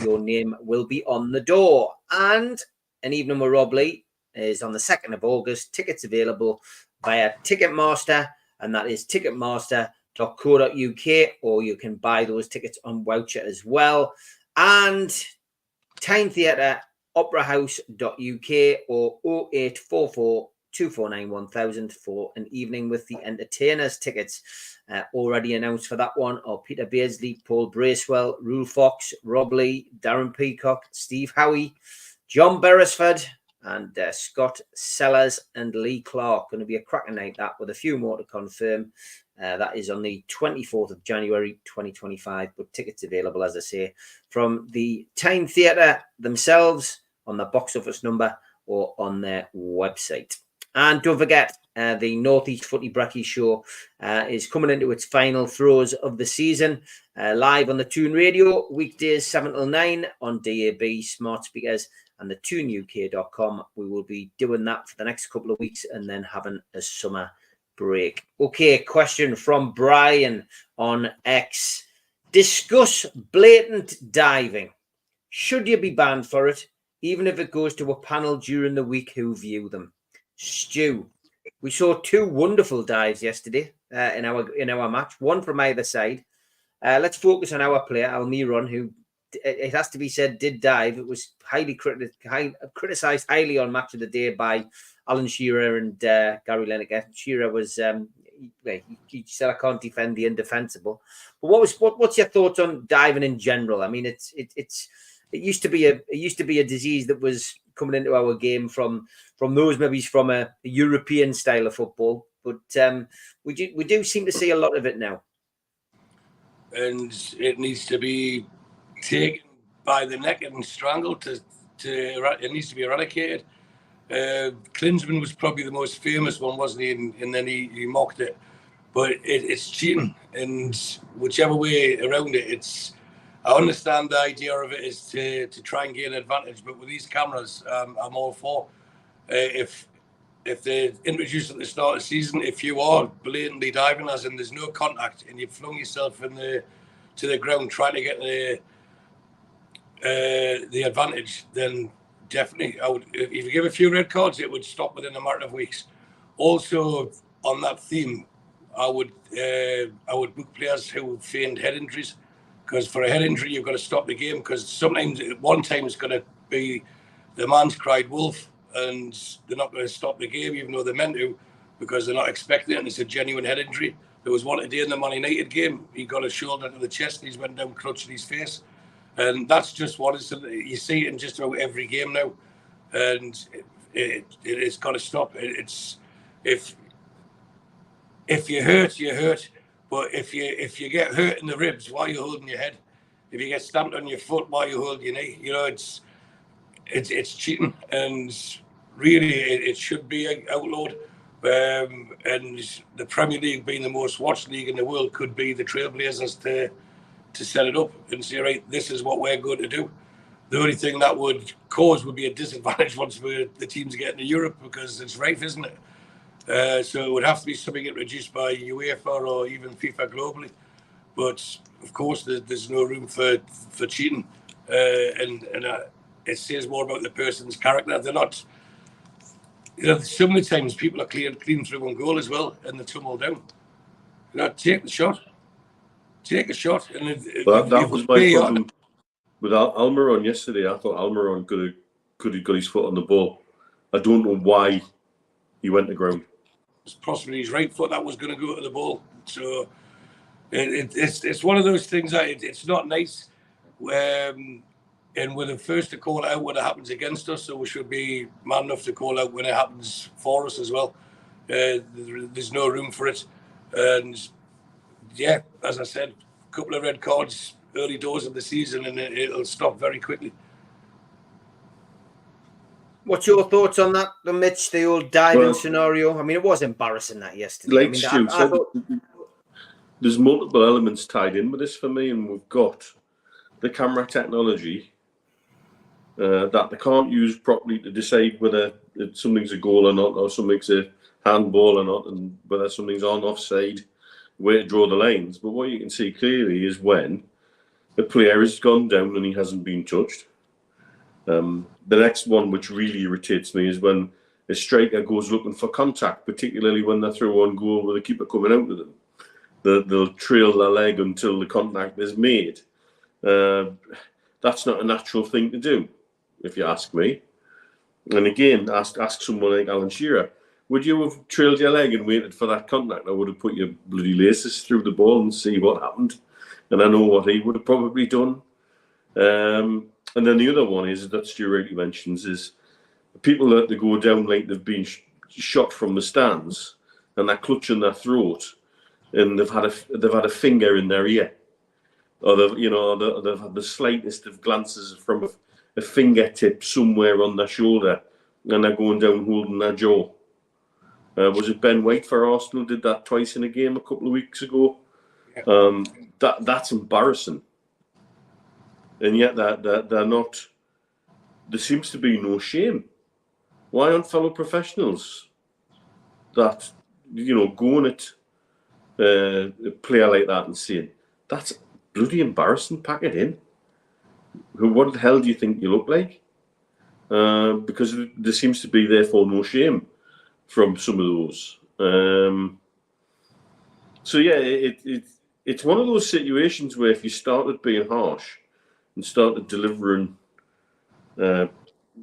A: your name will be on the door. And An Evening with Rob Lee is on the 2nd of August. Tickets available via Ticketmaster, and that is ticketmaster.co.uk, or you can buy those tickets on Voucher as well. And Tyne Theatre, operahouse.uk or 0844 249 1000 for An Evening with the Entertainers. Tickets already announced for that one are Peter Beardsley, Paul Bracewell, Rule Fox, Rob Lee, Darren Peacock, Steve Howie, John Beresford, and Scott Sellers and Lee Clark. Going to be a cracking night, that, with a few more to confirm. That is on the 24th of January 2025, but tickets available, as I say, from the Tyne Theatre themselves on the box office number or on their website. And don't forget, the Northeast Footy Brekkie Show is coming into its final throes of the season, live on the Toon Radio, weekdays 7 till 9 on DAB, smart speakers, and the toonuk.com. We will be doing that for the next couple of weeks and then having a summer break. Okay, question from Brian on X. Discuss blatant diving. Should you be banned for it, even if it goes to a panel during the week who view them? Stu, we saw two wonderful dives yesterday in our match, one from either side. Let's focus on our player, Almiron, who, it has to be said, did dive. It was criticised highly on Match of the Day by Alan Shearer and Gary Lineker. Shearer was he said, I can't defend the indefensible. But what's your thoughts on diving in general? I mean, it used to be a disease that was coming into our game from those maybe from a European style of football, but we do seem to see a lot of it now,
C: and it needs to be taken by the neck and strangled. It needs to be eradicated. Klinsmann was probably the most famous one, wasn't he? And then he mocked it, but it's cheating, and whichever way around it, I understand the idea of it is to try and gain advantage, but with these cameras, I'm all for. If they introduce at the start of the season, if you are blatantly diving, as in there's no contact, and you've flung yourself to the ground trying to get the advantage, then definitely, if you give a few red cards, it would stop within a matter of weeks. Also, on that theme, I would book players who feigned head injuries, because for a head injury, you've got to stop the game, because sometimes at one time it's going to be the man's cried wolf, and they're not going to stop the game, even though they're meant to. because they're not expecting it, and it's a genuine head injury. There was one today in the Man United game. He got a shoulder to the chest, and he's went down clutching his face. And that's just what you see it in just about every game now. And it's got to stop. It's if you hurt, you hurt. But if you get hurt in the ribs, why are you holding your head? If you get stamped on your foot, why are you holding your knee? You know, it's cheating, and really it should be outlawed. And the Premier League, being the most watched league in the world, could be the trailblazers to set it up and say, right, this is what we're going to do. The only thing that would be a disadvantage once the teams get into Europe, because it's rife, isn't it? So it would have to be something introduced by UEFA or even FIFA globally. But of course, there's no room for cheating, and it says more about the person's character. They're not. You know, so many times people are clean through one goal as well, and they tumble down. You know, take the shot. Take a shot. And
D: that was my problem with Almiron yesterday. I thought Almiron could have got his foot on the ball. I don't know why he went to ground.
C: It's possibly his right foot that was going to go to the ball. So it's one of those things that it's not nice. And we're the first to call it out when it happens against us, so we should be man enough to call out when it happens for us as well. There's no room for it. And yeah, as I said, a couple of red cards early doors of the season, and it'll stop very quickly.
A: What's your thoughts on that, Mitch, the old diving scenario? I mean, it was embarrassing that yesterday.
D: Like Stu said, there's multiple elements tied in with this for me, and we've got the camera technology that they can't use properly to decide whether something's a goal or not, or something's a handball or not, and whether something's on, offside, where to draw the lines. But what you can see clearly is when the player has gone down and he hasn't been touched. The next one, which really irritates me, is when a striker goes looking for contact, particularly when they're through on goal with the keeper coming out of them. They'll trail their leg until the contact is made. That's not a natural thing to do, if you ask me. And again, ask someone like Alan Shearer, would you have trailed your leg and waited for that contact? I would have put your bloody laces through the ball and see what happened. And I know what he would have probably done. And then the other one is, that Stu rightly mentions, is people that they go down like they've been shot from the stands and they're clutching their throat and they've had a finger in their ear. Or they've had the slightest of glances from a fingertip somewhere on their shoulder, and they're going down holding their jaw. Was it Ben White for Arsenal did that twice in a game a couple of weeks ago? Yeah. That's embarrassing. And yet they're not. There seems to be no shame. Why aren't fellow professionals that going at a player like that and saying that's bloody embarrassing? Pack it in. What the hell do you think you look like? Because there seems to be therefore no shame from some of those. So yeah, it's one of those situations where if you started being harsh and started delivering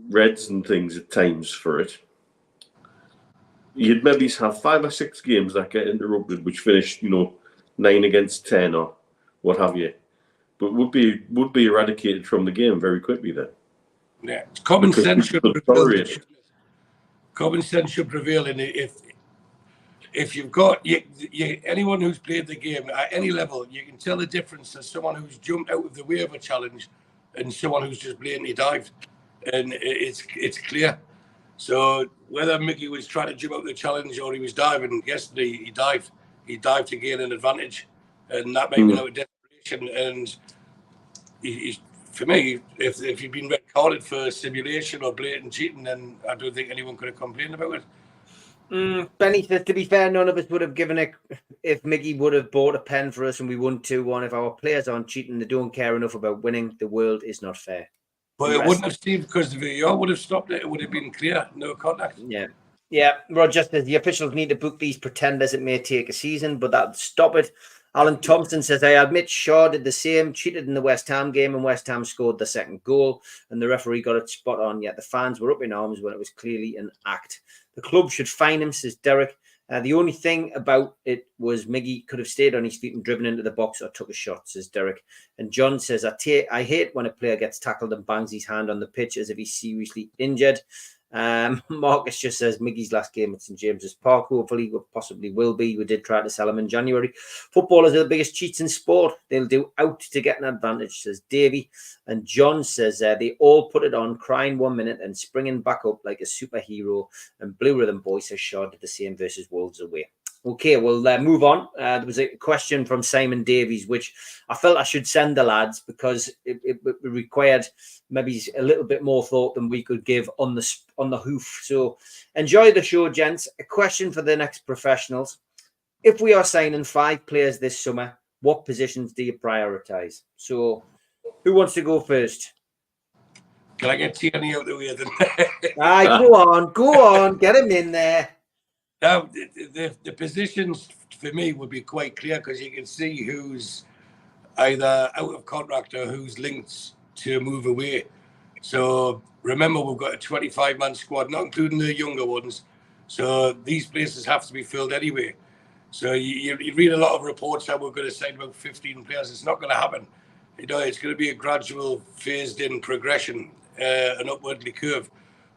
D: reds and things at times for it, you'd maybe have 5 or 6 games that get interrupted, which finish 9 against 10 or what have you. But would be eradicated from the game very quickly then.
C: Yeah, common sense should prevail. Common sense should prevail, and if you've got anyone who's played the game at any level, you can tell the difference to someone who's jumped out of the way of a challenge and someone who's just blatantly dived, and it's clear. So whether Mickey was trying to jump out the challenge or he was diving yesterday, he dived to gain an advantage, and that may be out of desperation. And for me, if you've been red carded for simulation or blatant cheating, then I don't think anyone could have complained about it.
A: Benny, to be fair, none of us would have given it if Mickey would have bought a pen for us and we won 2-1. If our players aren't cheating, they don't care enough about winning. The world is not fair.
C: But it wouldn't have, Steve, because the VAR would have stopped it. It would have been clear, no contact.
A: Yeah. Roger says the officials need to book these pretenders. It may take a season, but that'll stop it. Alan Thompson says, I admit Shaw did the same, cheated in the West Ham game, and West Ham scored the second goal, and the referee got it spot on, yet the fans were up in arms when it was clearly an act. The club should fine him, says Derek. The only thing about it was Miggy could have stayed on his feet and driven into the box or took a shot, says Derek. And John says, I hate when a player gets tackled and bangs his hand on the pitch as if he's seriously injured. Marcus just says Miggy's last game at St James's Park. Hopefully, possibly will be. We did try to sell him in January. Footballers are the biggest cheats in sport. They'll do out to get an advantage, says Davey. And John says they all put it on, crying 1 minute and springing back up like a superhero. And Blue Rhythm Boy says Shaw did the same versus Wolves away. Okay, we'll move on. There was a question from Simon Davies, which I felt I should send the lads because it required maybe a little bit more thought than we could give on the hoof. So enjoy the show, gents. A question for the next professionals. If we are signing 5 players this summer, what positions do you prioritise? So who wants to go first?
C: Can I get Tierney out the way then?
A: Aye, go on, get him in there.
C: Now, the positions for me would be quite clear because you can see who's either out of contract or who's linked to move away. So remember, we've got a 25-man squad, not including the younger ones. So these places have to be filled anyway. So you read a lot of reports that we're going to sign about 15 players. It's not going to happen. You know, it's going to be a gradual, phased-in progression, an upwardly curve.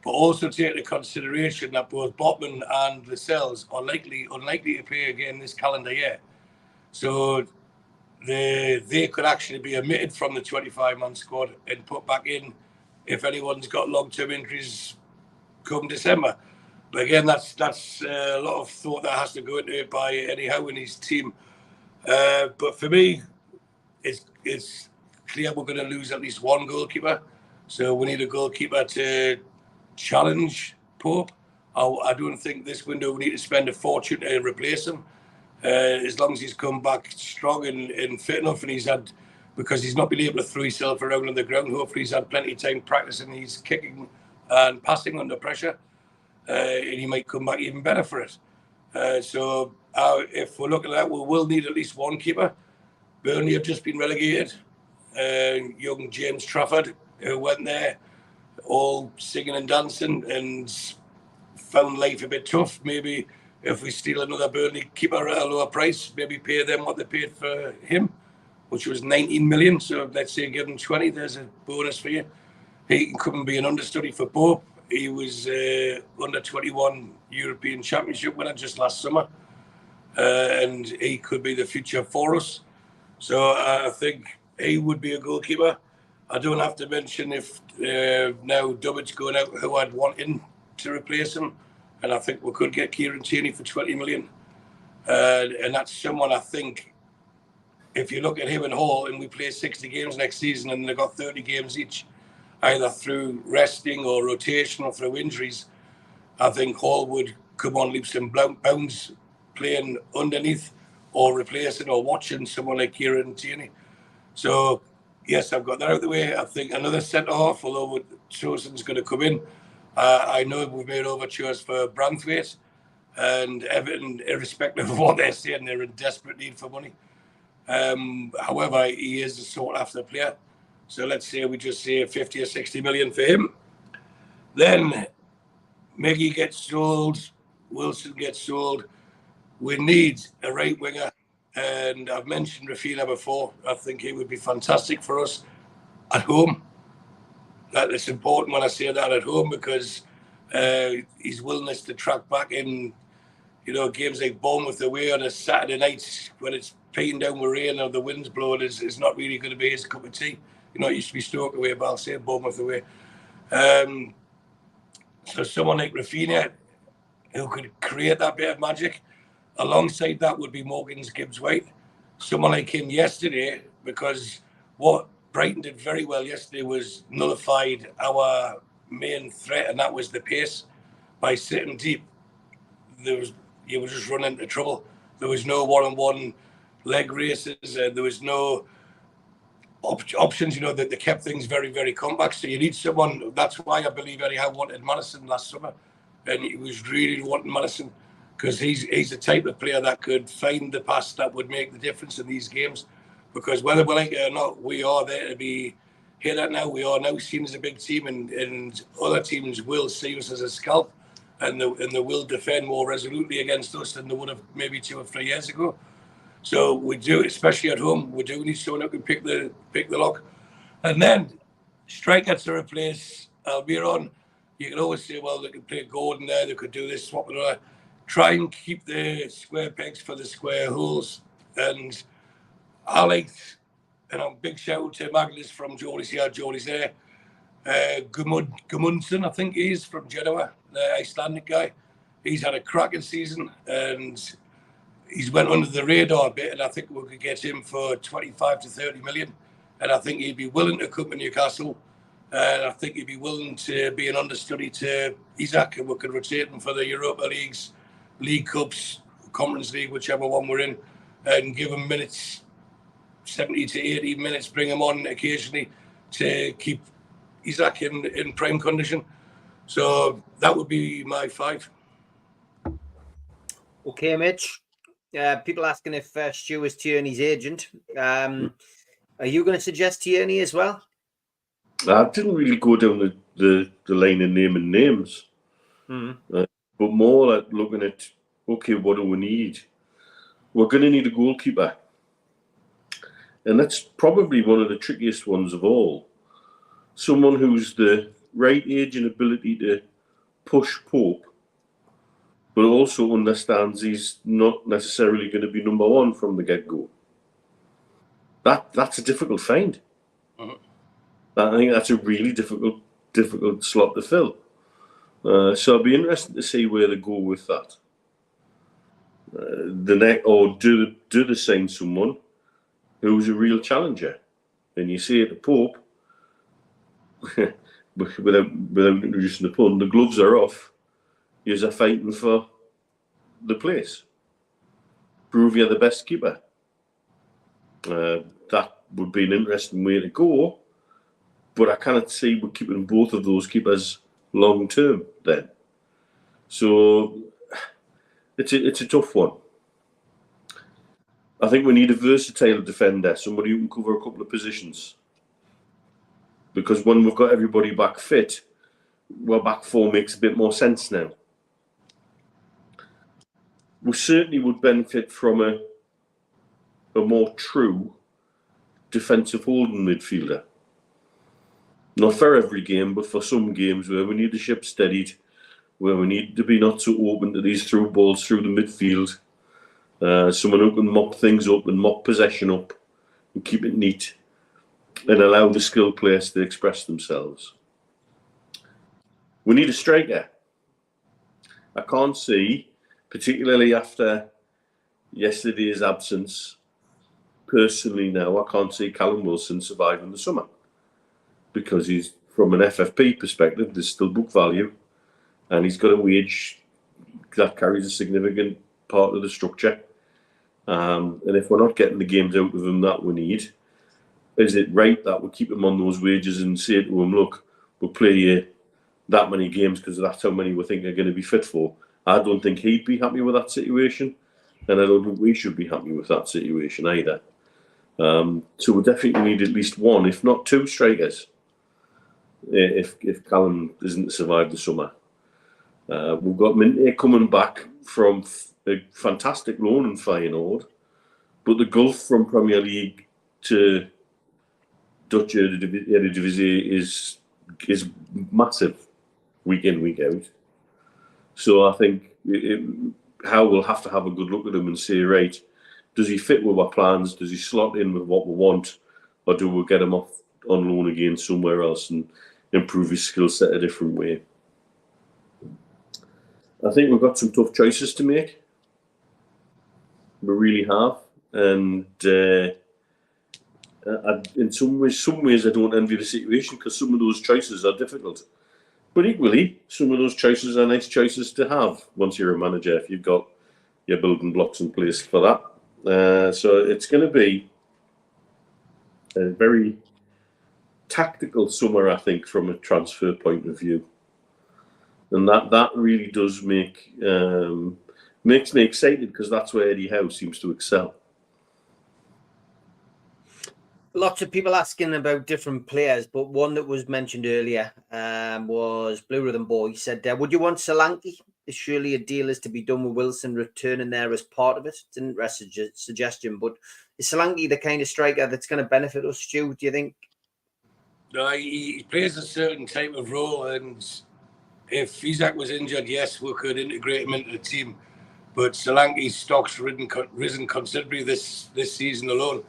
C: But also take into consideration that both Botman and Lascelles are unlikely to play again this calendar year. So they could actually be omitted from the 25-man squad and put back in if anyone's got long-term injuries come December. But again, that's a lot of thought that has to go into it by Eddie Howe and his team. But for me, it's clear we're going to lose at least one goalkeeper. So we need a goalkeeper to challenge Pope. I don't think this window we need to spend a fortune to replace him. As long as he's come back strong and fit enough, and because he's not been able to throw himself around on the ground, hopefully he's had plenty of time practicing his kicking and passing under pressure, and he might come back even better for it. So if we're looking at that, we will need at least one keeper. Burnley have just been relegated. Young James Trafford, who went there all singing and dancing and found life a bit tough. Maybe if we steal another Burnley keeper at a lower price, maybe pay them what they paid for him, which was 19 million. So let's say give him 20, there's a bonus for you. He can come and be an understudy for Pope. He was under 21 European Championship winner just last summer, and he could be the future for us. So I think he would be a goalkeeper. I don't have to mention if now Dubbett's going out, who I'd want in to replace him. And I think we could get Kieran Tierney for 20 million. And that's someone I think, if you look at him and Hall, and we play 60 games next season and they've got 30 games each, either through resting or rotation or through injuries, I think Hall would come on leaps and bounds playing underneath or replacing or watching someone like Kieran Tierney. So, yes, I've got that out of the way. I think another centre-half, although Chosen's going to come in. I know we've made overtures for Branthwaite and Everton, irrespective of what they're saying, they're in desperate need for money. However, he is a sought-after player. So let's say we just say 50 or 60 million for him. Then Miggy gets sold, Wilson gets sold. We need a right winger. And I've mentioned Rafinha before. I think he would be fantastic for us at home. It's important when I say that at home because his willingness to track back in, games like Bournemouth away on a Saturday night when it's peeing down with rain or the wind's blowing is not really going to be his cup of tea. It used to be Stoke away, but I'll say Bournemouth away. So someone like Rafinha who could create that bit of magic. Alongside that would be Morgan's Gibbs-White. Someone like him yesterday, because what Brighton did very well yesterday was nullified our main threat, and that was the pace. By sitting deep, you were just running into trouble. There was no one-on-one leg races. There was no options, that they kept things very, very compact. So you need someone. That's why I believe Eddie Howe wanted Madison last summer, and he was really wanting Madison because he's the type of player that could find the pass that would make the difference in these games. Because whether we like it or not, we are there to be hit at now. We are now seen as a big team, and other teams will see us as a scalp. and they will defend more resolutely against us than they would have maybe 2 or 3 years ago. So we do, especially at home, we do need someone who can pick the lock. And then striker to replace Almiron. You can always say, well, they could play Gordon there, they could do this, swap it over. Try and keep the square pegs for the square holes. And I liked, and a big shout out to Magnus from Jolie's here, Jolie's there. Gudmundsson, I think he is from Genoa, the Icelandic guy. He's had a cracking season and he's went under the radar a bit, and I think we could get him for 25 to 30 million. And I think he'd be willing to come to Newcastle. And I think he'd be willing to be an understudy to Isaac, and we could rotate him for the Europa Leagues, League Cups, Conference League, whichever one we're in, and give him minutes, 70 to 80 minutes, bring him on occasionally to keep Isaac in prime condition. So that would be my 5.
A: Okay, Mitch. People asking if Stu is Tierney's agent. Are you going to suggest Tierney as well?
D: I didn't really go down the line of naming names, but more like looking at, okay, what do we need? We're going to need a goalkeeper. And that's probably one of the trickiest ones of all. Someone who's the right age and ability to push Pope, but also understands he's not necessarily going to be number 1 from the get-go. That's a difficult find. I think that's a really difficult slot to fill. So I'll be interested to see where they go with that. Do they sign someone who's a real challenger? And you say to Pope, without introducing the pun, the gloves are off. You're fighting for the place. Prove you're the best keeper. That would be an interesting way to go. But I cannot see we're keeping both of those keepers long term then. So it's a tough one. I think we need a versatile defender, somebody who can cover a couple of positions. Because when we've got everybody back fit, well, back 4 makes a bit more sense now. We certainly would benefit from a more true defensive holding midfielder. Not for every game, but for some games where we need the ship steadied, where we need to be not so open to these through balls through the midfield. Someone who can mop things up and mop possession up and keep it neat and allow the skilled players to express themselves. We need a striker. I can't see, particularly after yesterday's absence, personally now, I can't see Callum Wilson surviving the summer. Because he's, from an FFP perspective, there's still book value, and he's got a wage that carries a significant part of the structure. And if we're not getting the games out of him that we need, is it right that we keep him on those wages and say to him, look, we'll play you that many games because that's how many we think are going to be fit for? I don't think he'd be happy with that situation, and I don't think we should be happy with that situation either. So we definitely need at least 1, if not 2 strikers. If Callum doesn't survive the summer. We've got Minte coming back from a fantastic loan in Feyenoord, but the gulf from Premier League to Dutch Eredivisie is massive, week in, week out. So I think Howe will have to have a good look at him and say, right, does he fit with our plans? Does he slot in with what we want? Or do we get him off on loan again somewhere else and improve his skill set a different way? I think we've got some tough choices to make. We really have. And in some ways I don't envy the situation because some of those choices are difficult. But equally, some of those choices are nice choices to have once you're a manager, if you've got your building blocks in place for that. So it's going to be a very tactical summer, I think, from a transfer point of view. And that really does makes me excited because that's where Eddie Howe seems to excel.
A: Lots of people asking about different players, but one that was mentioned earlier was Blue Rhythm Boy. He said, would you want Solanke surely a deal is to be done with Wilson returning there as part of it. It's an interesting suggestion, but is Solanke the kind of striker that's going to benefit us, Stu, do you think?
C: No, he plays a certain type of role, and if Isak was injured, yes, we could integrate him into the team. But Solanke's stock's risen considerably this season alone,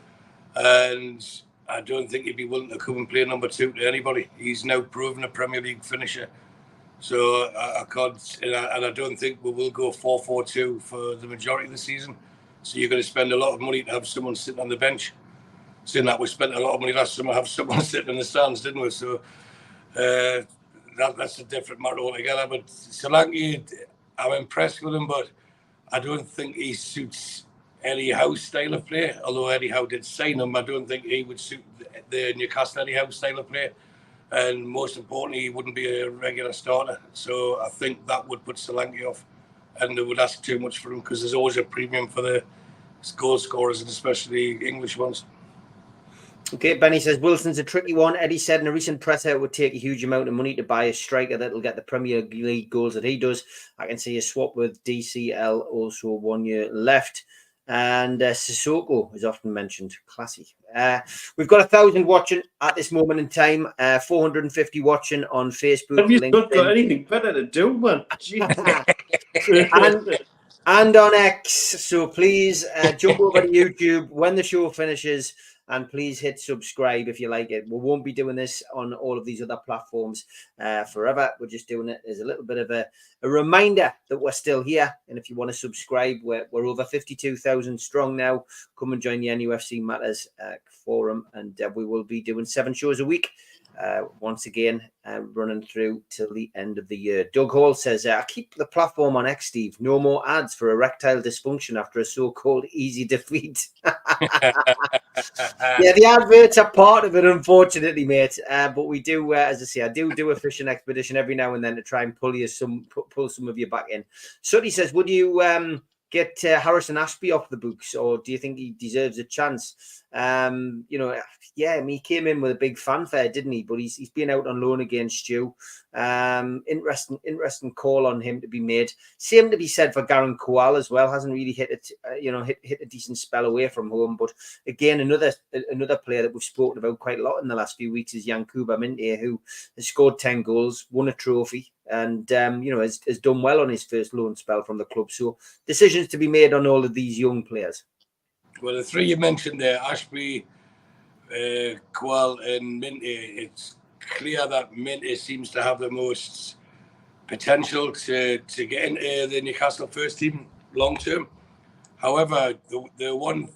C: and I don't think he'd be willing to come and play number 2 to anybody. He's now proven a Premier League finisher. So I can't, and I don't think we will go 4-4-2 for the majority of the season. So you're going to spend a lot of money to have someone sitting on the bench. Seeing that we spent a lot of money last summer, have someone sitting in the stands, didn't we? So that's a different matter altogether. But Solanke, I'm impressed with him, but I don't think he suits Eddie Howe's style of play. Although Eddie Howe did sign him, I don't think he would suit the Newcastle Eddie Howe style of play. And most importantly, he wouldn't be a regular starter. So I think that would put Solanke off, and they would ask too much for him because there's always a premium for the goal scorers, and especially English ones.
A: Okay, Benny says Wilson's a tricky one. Eddie said in a recent presser it would take a huge amount of money to buy a striker that'll get the Premier League goals that he does. I can see a swap with DCL, also 1 year left. And Sissoko is often mentioned. Classy. We've got 1,000 watching at this moment in time. 450 watching on Facebook.
D: Have you
A: LinkedIn.
D: not got anything better to do, man?
A: and on X. So please jump over to YouTube when the show finishes. And please hit subscribe if you like it. We won't be doing this on all of these other platforms forever. We're just doing it as a little bit of a reminder that we're still here. And if you want to subscribe, we're over 52,000 strong now. Come and join the nufc Matters forum. And we will be doing 7 shows a week. Once again, running through till the end of the year. Doug Hall says, I keep the platform on X, Steve. No more ads for erectile dysfunction after a so-called easy defeat. Yeah, the adverts are part of it, unfortunately, mate. But we do, as I say, I do a fishing expedition every now and then to try and pull some of you back in. Sutty says, would you get Harrison Ashby off the books, or do you think he deserves a chance? Yeah, I mean, he came in with a big fanfare, didn't he? But he's been out on loan against Stu. Interesting call on him to be made. Same to be said for Garen Kowal as well. Hasn't really hit it, hit a decent spell away from home. But again, another player that we've spoken about quite a lot in the last few weeks is Yankuba Minte, who has scored 10 goals, won a trophy, and has done well on his first loan spell from the club. So decisions to be made on all of these young players. Well,
C: the 3 you mentioned there, Ashby, Kowal and Minte, it's clear that Minte seems to have the most potential to get into the Newcastle first team long term. However, the one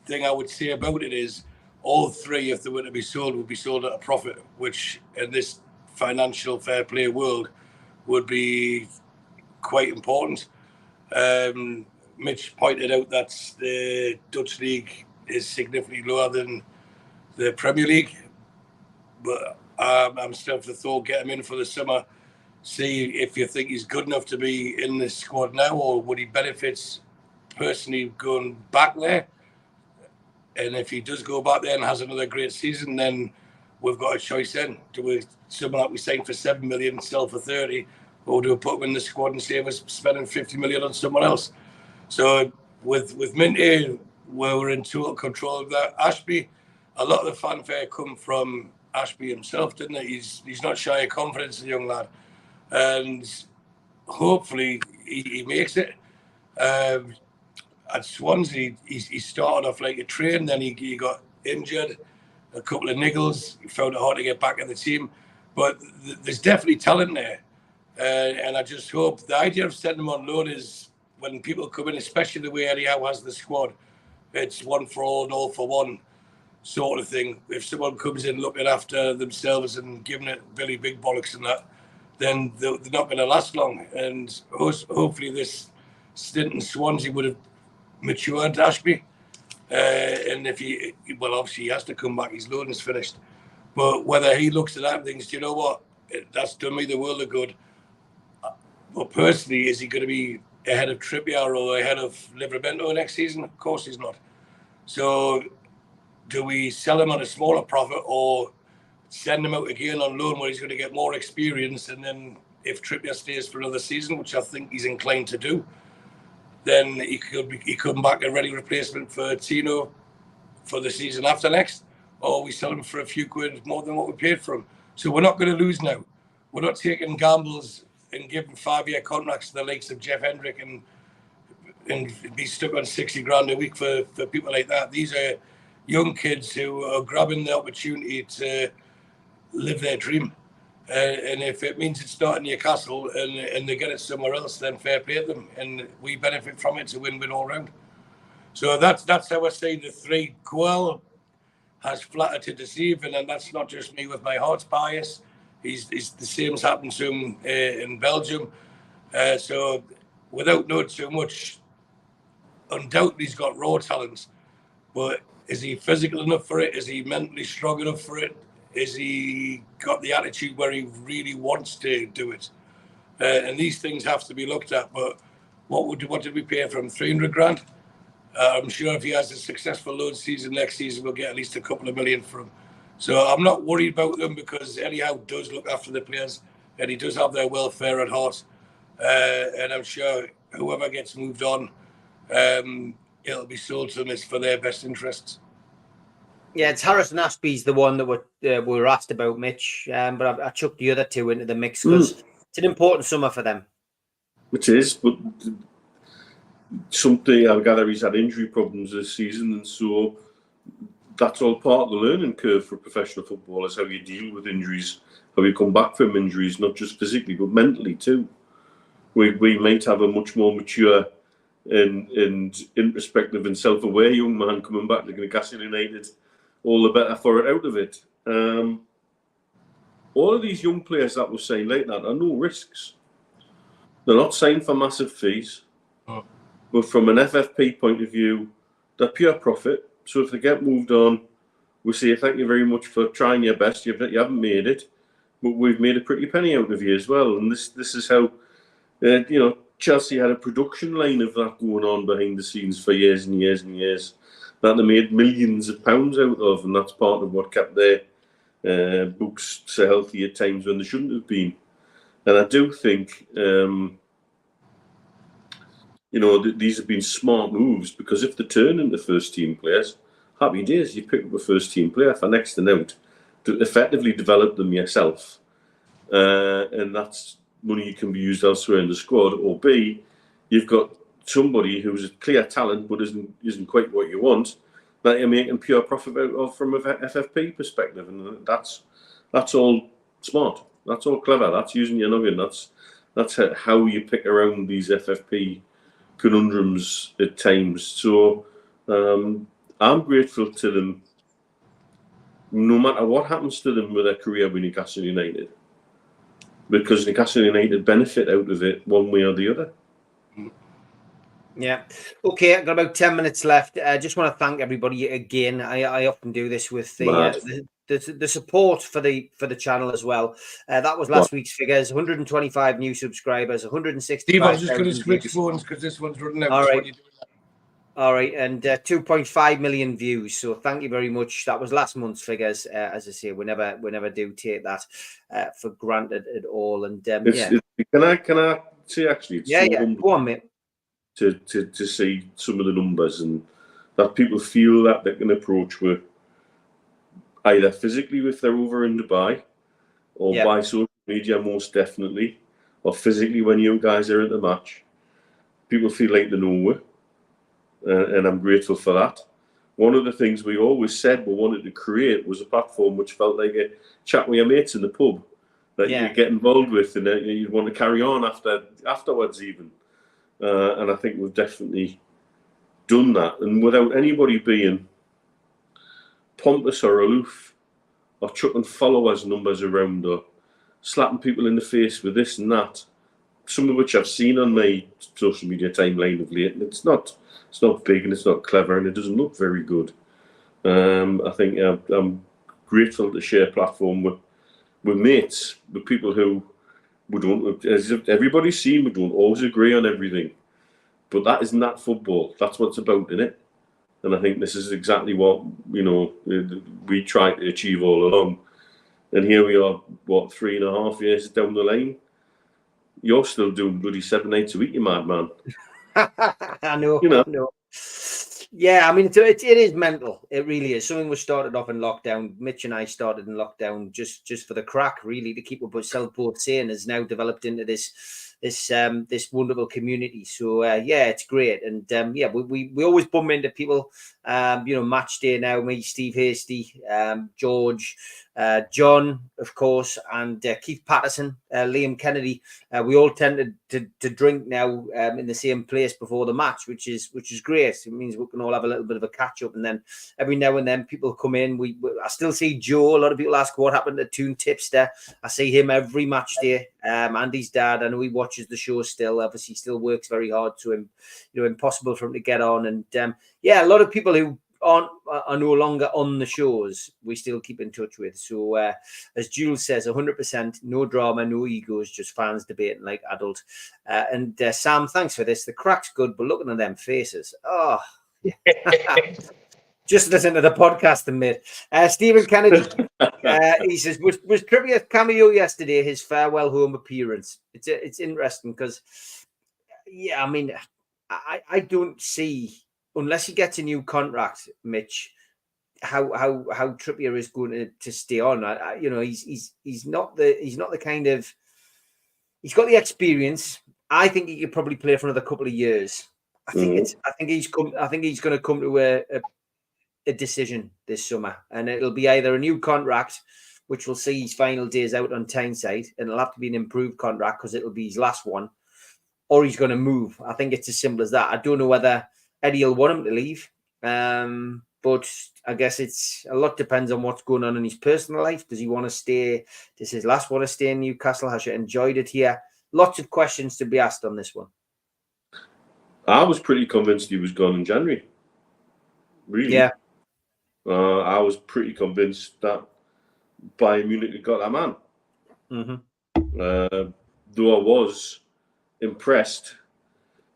C: thing I would say about it is all 3, if they were to be sold, would be sold at a profit, which in this financial fair play world would be quite important. Mitch pointed out that the Dutch league is significantly lower than the Premier League, but I'm still for the thought, get him in for the summer, see if you think he's good enough to be in the squad now, or would he benefit personally going back there? And if he does go back there and has another great season, then we've got a choice then. Do we someone that we signed for 7 million sell for 30, or do we put him in the squad and save us spending 50 million on someone else? So with Minte, we're in total control of that. Ashby, a lot of the fanfare come from Ashby himself, didn't it? He's not shy of confidence, the young lad, and hopefully he makes it. At Swansea, he started off like a train, then he got injured, a couple of niggles. He found it hard to get back in the team, but there's definitely talent there, and I just hope the idea of sending him on loan is when people come in, especially the way Eddie Howe has the squad, it's one for all and all for one sort of thing. If someone comes in looking after themselves and giving it Billy Big Bollocks and that, then they're not going to last long. And hopefully this stint in Swansea would have matured Ashby. And if obviously he has to come back, his loan is finished. But whether he looks at that and thinks, you know what, that's done me the world of good. But personally, is he going to be ahead of Trippier or ahead of Livramento next season? Of course he's not. So do we sell him on a smaller profit or send him out again on loan where he's going to get more experience, and then if Trippier stays for another season, which I think he's inclined to do, then he come back a ready replacement for Tino for the season after next, or we sell him for a few quid more than what we paid for him. So we're not going to lose now. We're not taking gambles and giving 5-year contracts to the likes of Jeff Hendrick and be stuck on 60 grand a week for people like that. These are young kids who are grabbing the opportunity to live their dream. And if it means it's not in Newcastle and they get it somewhere else, then fair play to them. And we benefit from it. It's a win-win all round. So that's how I say the three. Coel has flattered to deceive, and that's not just me with my heart's bias. He's the same as happened to him in Belgium. So without knowing too much, undoubtedly he's got raw talents. But is he physical enough for it? Is he mentally strong enough for it? Is he got the attitude where he really wants to do it? And these things have to be looked at. But what did we pay for him? 300 grand? I'm sure if he has a successful loan season next season, we'll get at least a couple of million for him. So I'm not worried about them because anyhow does look after the players and he does have their welfare at heart. And I'm sure whoever gets moved on, it'll be sold to them as for their best interests.
A: Yeah, it's Harrison Ashby's the one that we were asked about, Mitch. But I chucked the other two into the mix because it's an important summer for them.
D: It is, but something I gather he's had injury problems this season, and so that's all part of the learning curve for professional football, is how you deal with injuries, how you come back from injuries, not just physically but mentally too. We might have a much more mature and introspective and self-aware young man coming back to Newcastle United, all the better for it out of it. All of these young players that we're saying like that are no risks. They're not signed for massive fees. But from an FFP point of view, they're pure profit. So if they get moved on, we say thank you very much for trying your best. You haven't made it, but we've made a pretty penny out of you as well. And this is how, Chelsea had a production line of that going on behind the scenes for years and years and years that they made millions of pounds out of, and that's part of what kept their books so healthy at times when they shouldn't have been. And I do think, these have been smart moves, because if they turn into first-team players, happy days, you pick up a first-team player for next to note to effectively develop them yourself. And that's money you can be used elsewhere in the squad. Or B, you've got somebody who's a clear talent but isn't quite what you want, that you're making pure profit out of from a FFP perspective. And that's all smart. That's all clever. That's using your noggin. That's how you pick around these FFP conundrums at times. So I'm grateful to them, no matter what happens to them with their career with Newcastle United, because Newcastle United benefit out of it one way or the other.
A: Yeah. Okay, I've got about 10 minutes left. I just want to thank everybody again. I often do this with the support for the channel as well. That was last week's figures. 125 new subscribers, 165.
C: Steve, I was just going to switch phones because this one's running out.
A: All right, and 2.5 million views. So thank you very much. That was last month's figures. As I say, we never do take that for granted at all. And
D: can I say actually? It's
A: Go on, mate.
D: To see some of the numbers, and that people feel that they can approach with either physically if they're over in Dubai, or by social media most definitely, or physically when you guys are at the match. People feel like they know it, and I'm grateful for that. One of the things we always said we wanted to create was a platform which felt like a chat with your mates in the pub that you get involved with, and you'd want to carry on afterwards even. And I think we've definitely done that, and without anybody being pompous or aloof or chucking followers numbers around or slapping people in the face with this and that, some of which I've seen on my social media timeline of late, and it's not big and it's not clever and it doesn't look very good. I think I'm grateful to share a platform with mates, with people who we don't, as everybody's seen, we don't always agree on everything, but that isn't that football. That's what it's about, isn't it? And I think this is exactly what we tried to achieve all along. And here we are, 3.5 years down the line, You're still doing bloody 7 nights a week, you madman.
A: I know.
D: You know.
A: I know. Yeah, I mean, it is mental. It really is. Something was started off in lockdown. Mitch and I started in lockdown just for the crack, really, to keep ourselves both sane. Has now developed into this wonderful community. So yeah, it's great. And yeah, we always bump into people. Match day now. Me, Steve Hasty, George, John, of course, and Keith Patterson, Liam Kennedy. We all tend to drink now in the same place before the match, which is great. It means we can all have a little bit of a catch up, and then every now and then people come in. I still see Joe. A lot of people ask what happened to Toon Tipster. I see him every match day. Andy's dad, I know he watches the show still. Obviously, still works very hard. So impossible for him to get on. And yeah, a lot of people who are no longer on the shows, we still keep in touch with. So as Jules says, 100%, no drama, no egos, just fans debating like adult. And Sam, thanks for this. The crack's good, but looking at them faces, oh, yeah. Just listen to the podcast, mate. Stephen Kennedy, he says, was Trippier's cameo yesterday his farewell home appearance? It's interesting because, yeah, I mean, I don't see, unless he gets a new contract, Mitch, how Trippier is going to stay on. He's not the kind of, he's got the experience. I think he could probably play for another couple of years. I think he's going to come to a decision this summer, and it'll be either a new contract, which will see his final days out on Tyneside, and it'll have to be an improved contract because it'll be his last one, or he's going to move. I think it's as simple as that. I don't know whether Eddie will want him to leave, but I guess it's a lot depends on what's going on in his personal life. Does he want to stay? Does his last want to stay in Newcastle? Has he enjoyed it here? Lots of questions to be asked on this one.
D: I was pretty convinced he was gone in January. Really?
A: Yeah.
D: I was pretty convinced that Bayern Munich had got that man.
A: Mm-hmm.
D: Though I was impressed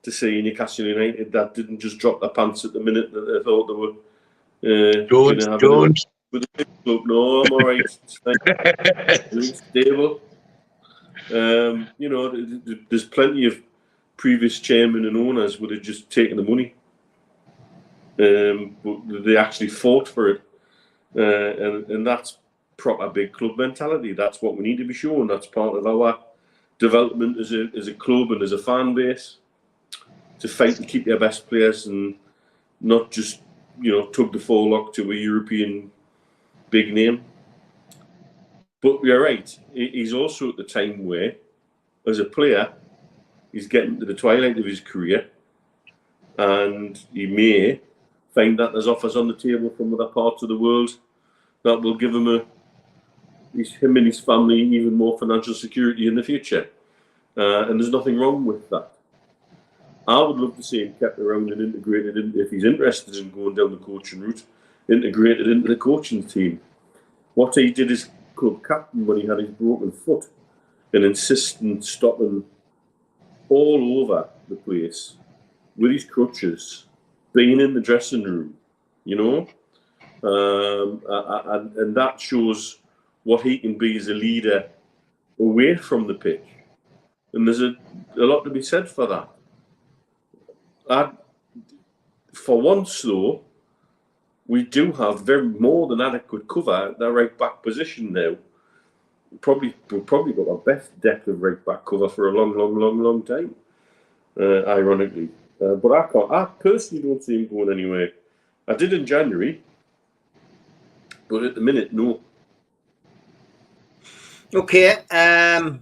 D: to see Newcastle United that didn't just drop their pants at the minute that they thought they were.
C: Don't.
D: With a big club. No, I'm all right. It's stable. There's plenty of previous chairmen and owners would have just taken the money. But they actually fought for it, and that's proper big club mentality. That's what we need to be showing. That's part of our development as a club and as a fan base, to fight to keep your best players and not just tug the forelock to a European big name. But you're right. He's also at the time where, as a player, he's getting to the twilight of his career, and he may find that there's offers on the table from other parts of the world that will give him him and his family even more financial security in the future. And there's nothing wrong with that. I would love to see him kept around and integrated if he's interested in going down the coaching route, integrated into the coaching team. What he did as club captain when he had his broken foot and insisting stopping all over the place with his crutches, being in the dressing room, and that shows what he can be as a leader away from the pitch. And there's a lot to be said for that. For once, though, we do have very more than adequate cover at the right back position now. We've probably got our best depth of right back cover for a long time, ironically. But I personally don't see him going anywhere. I did in January, but at the minute, no.
A: Okay. There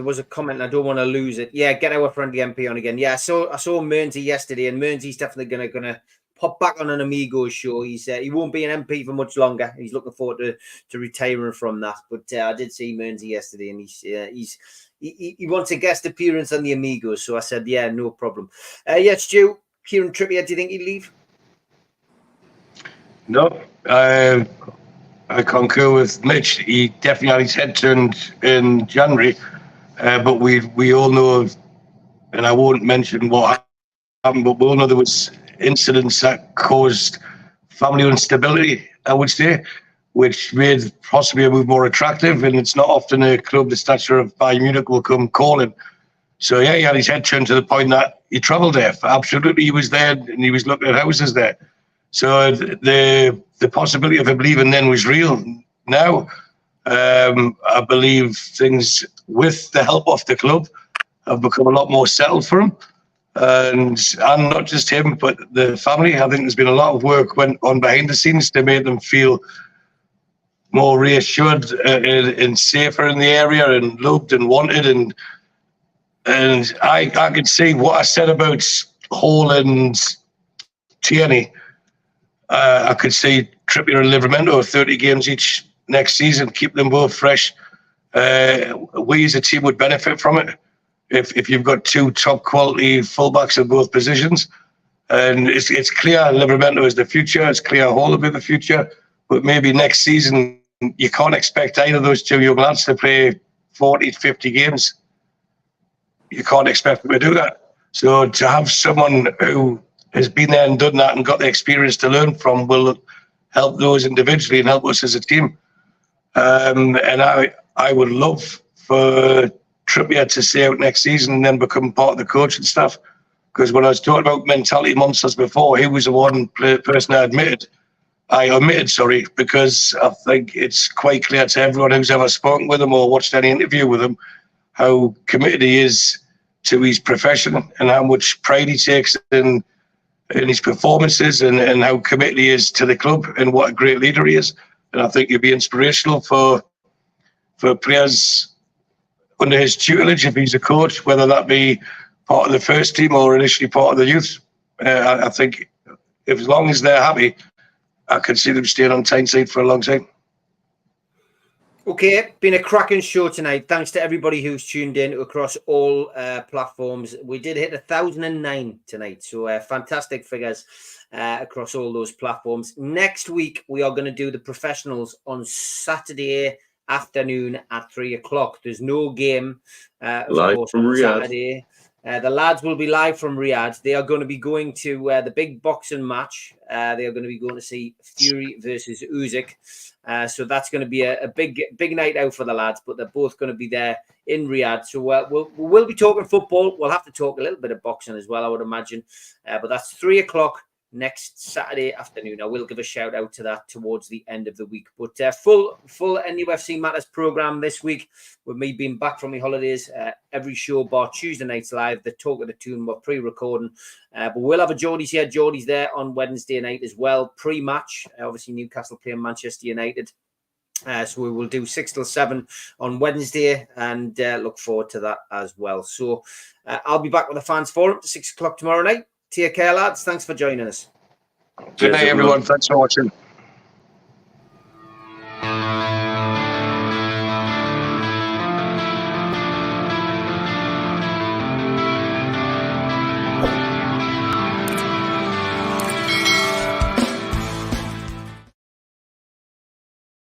A: was a comment, and I don't want to lose it. Yeah, get our friendly MP on again. Yeah, I saw Mearnsey yesterday, and Mearnsey's definitely gonna pop back on an Amigos show. He won't be an MP for much longer. He's looking forward to retiring from that. But I did see Mearnsey yesterday, and he wants a guest appearance on the Amigos. So I said, yeah, no problem. Yeah, Stu, Kieran Trippier, do you think he'd leave?
C: No, I concur with Mitch. He definitely had his head turned in January, but we all know, and I won't mention what happened, but we all know there was incidents that caused family instability, I would say. which made possibly a move more attractive. And it's not often a club the stature of Bayern Munich will come calling. So yeah, he had his head turned to the point that he travelled there. Absolutely, he was there and he was looking at houses there. So the possibility of him leaving then was real. Now, I believe things, with the help of the club, have become a lot more settled for him. And not just him, but the family. I think there's been a lot of work went on behind the scenes to make them feel more reassured and safer in the area and loved and wanted. And I could see what I said about Hall and Tyne. I could see Trippier and Livramento 30 games each next season, keep them both fresh. We as a team would benefit from it if you've got two top quality fullbacks in both positions. And it's clear Livramento is the future. It's clear Hall will be the future. But maybe next season you can't expect either of those two young lads to play 40, 50 games. You can't expect them to do that. So to have someone who has been there and done that and got the experience to learn from will help those individually and help us as a team. And I would love for Trippier to stay out next season and then become part of the coaching staff. Because when I was talking about mentality monsters before, he was the one person I omitted, because I think it's quite clear to everyone who's ever spoken with him or watched any interview with him how committed he is to his profession and how much pride he takes in his performances and how committed he is to the club and what a great leader he is. And I think he'd be inspirational for players under his tutelage if he's a coach, whether that be part of the first team or initially part of the youth. I think if as long as they're happy, I could see them staying on Tyneside for a long time.
A: Okay, been a cracking show tonight. Thanks to everybody who's tuned in across all platforms. We did hit 1,009 tonight, so fantastic figures across all those platforms. Next week, we are going to do the professionals on Saturday afternoon at 3 o'clock. There's no game,
D: live from Riyadh. Saturday.
A: The lads will be live from Riyadh. They are going to be going to the big boxing match. They are going to be going to see Fury versus Usyk. So that's going to be a big night out for the lads, but they're both going to be there in Riyadh. So we'll be talking football. We'll have to talk a little bit of boxing as well, I would imagine. But that's 3 o'clock next Saturday afternoon. I will give a shout out to that towards the end of the week. But full NUFC Matters program this week with me being back from my holidays. Every show bar Tuesday nights live. The Talk of the Tune we're pre-recording. But we'll have a Geordie's here. Geordie's there on Wednesday night as well. Pre-match. Obviously Newcastle playing Manchester United. So we will do 6 till 7 on Wednesday and look forward to that as well. So I'll be back with the fans forum at 6 o'clock tomorrow night. Take care, lads. Thanks for joining us.
C: Good night, everyone. Thanks for watching.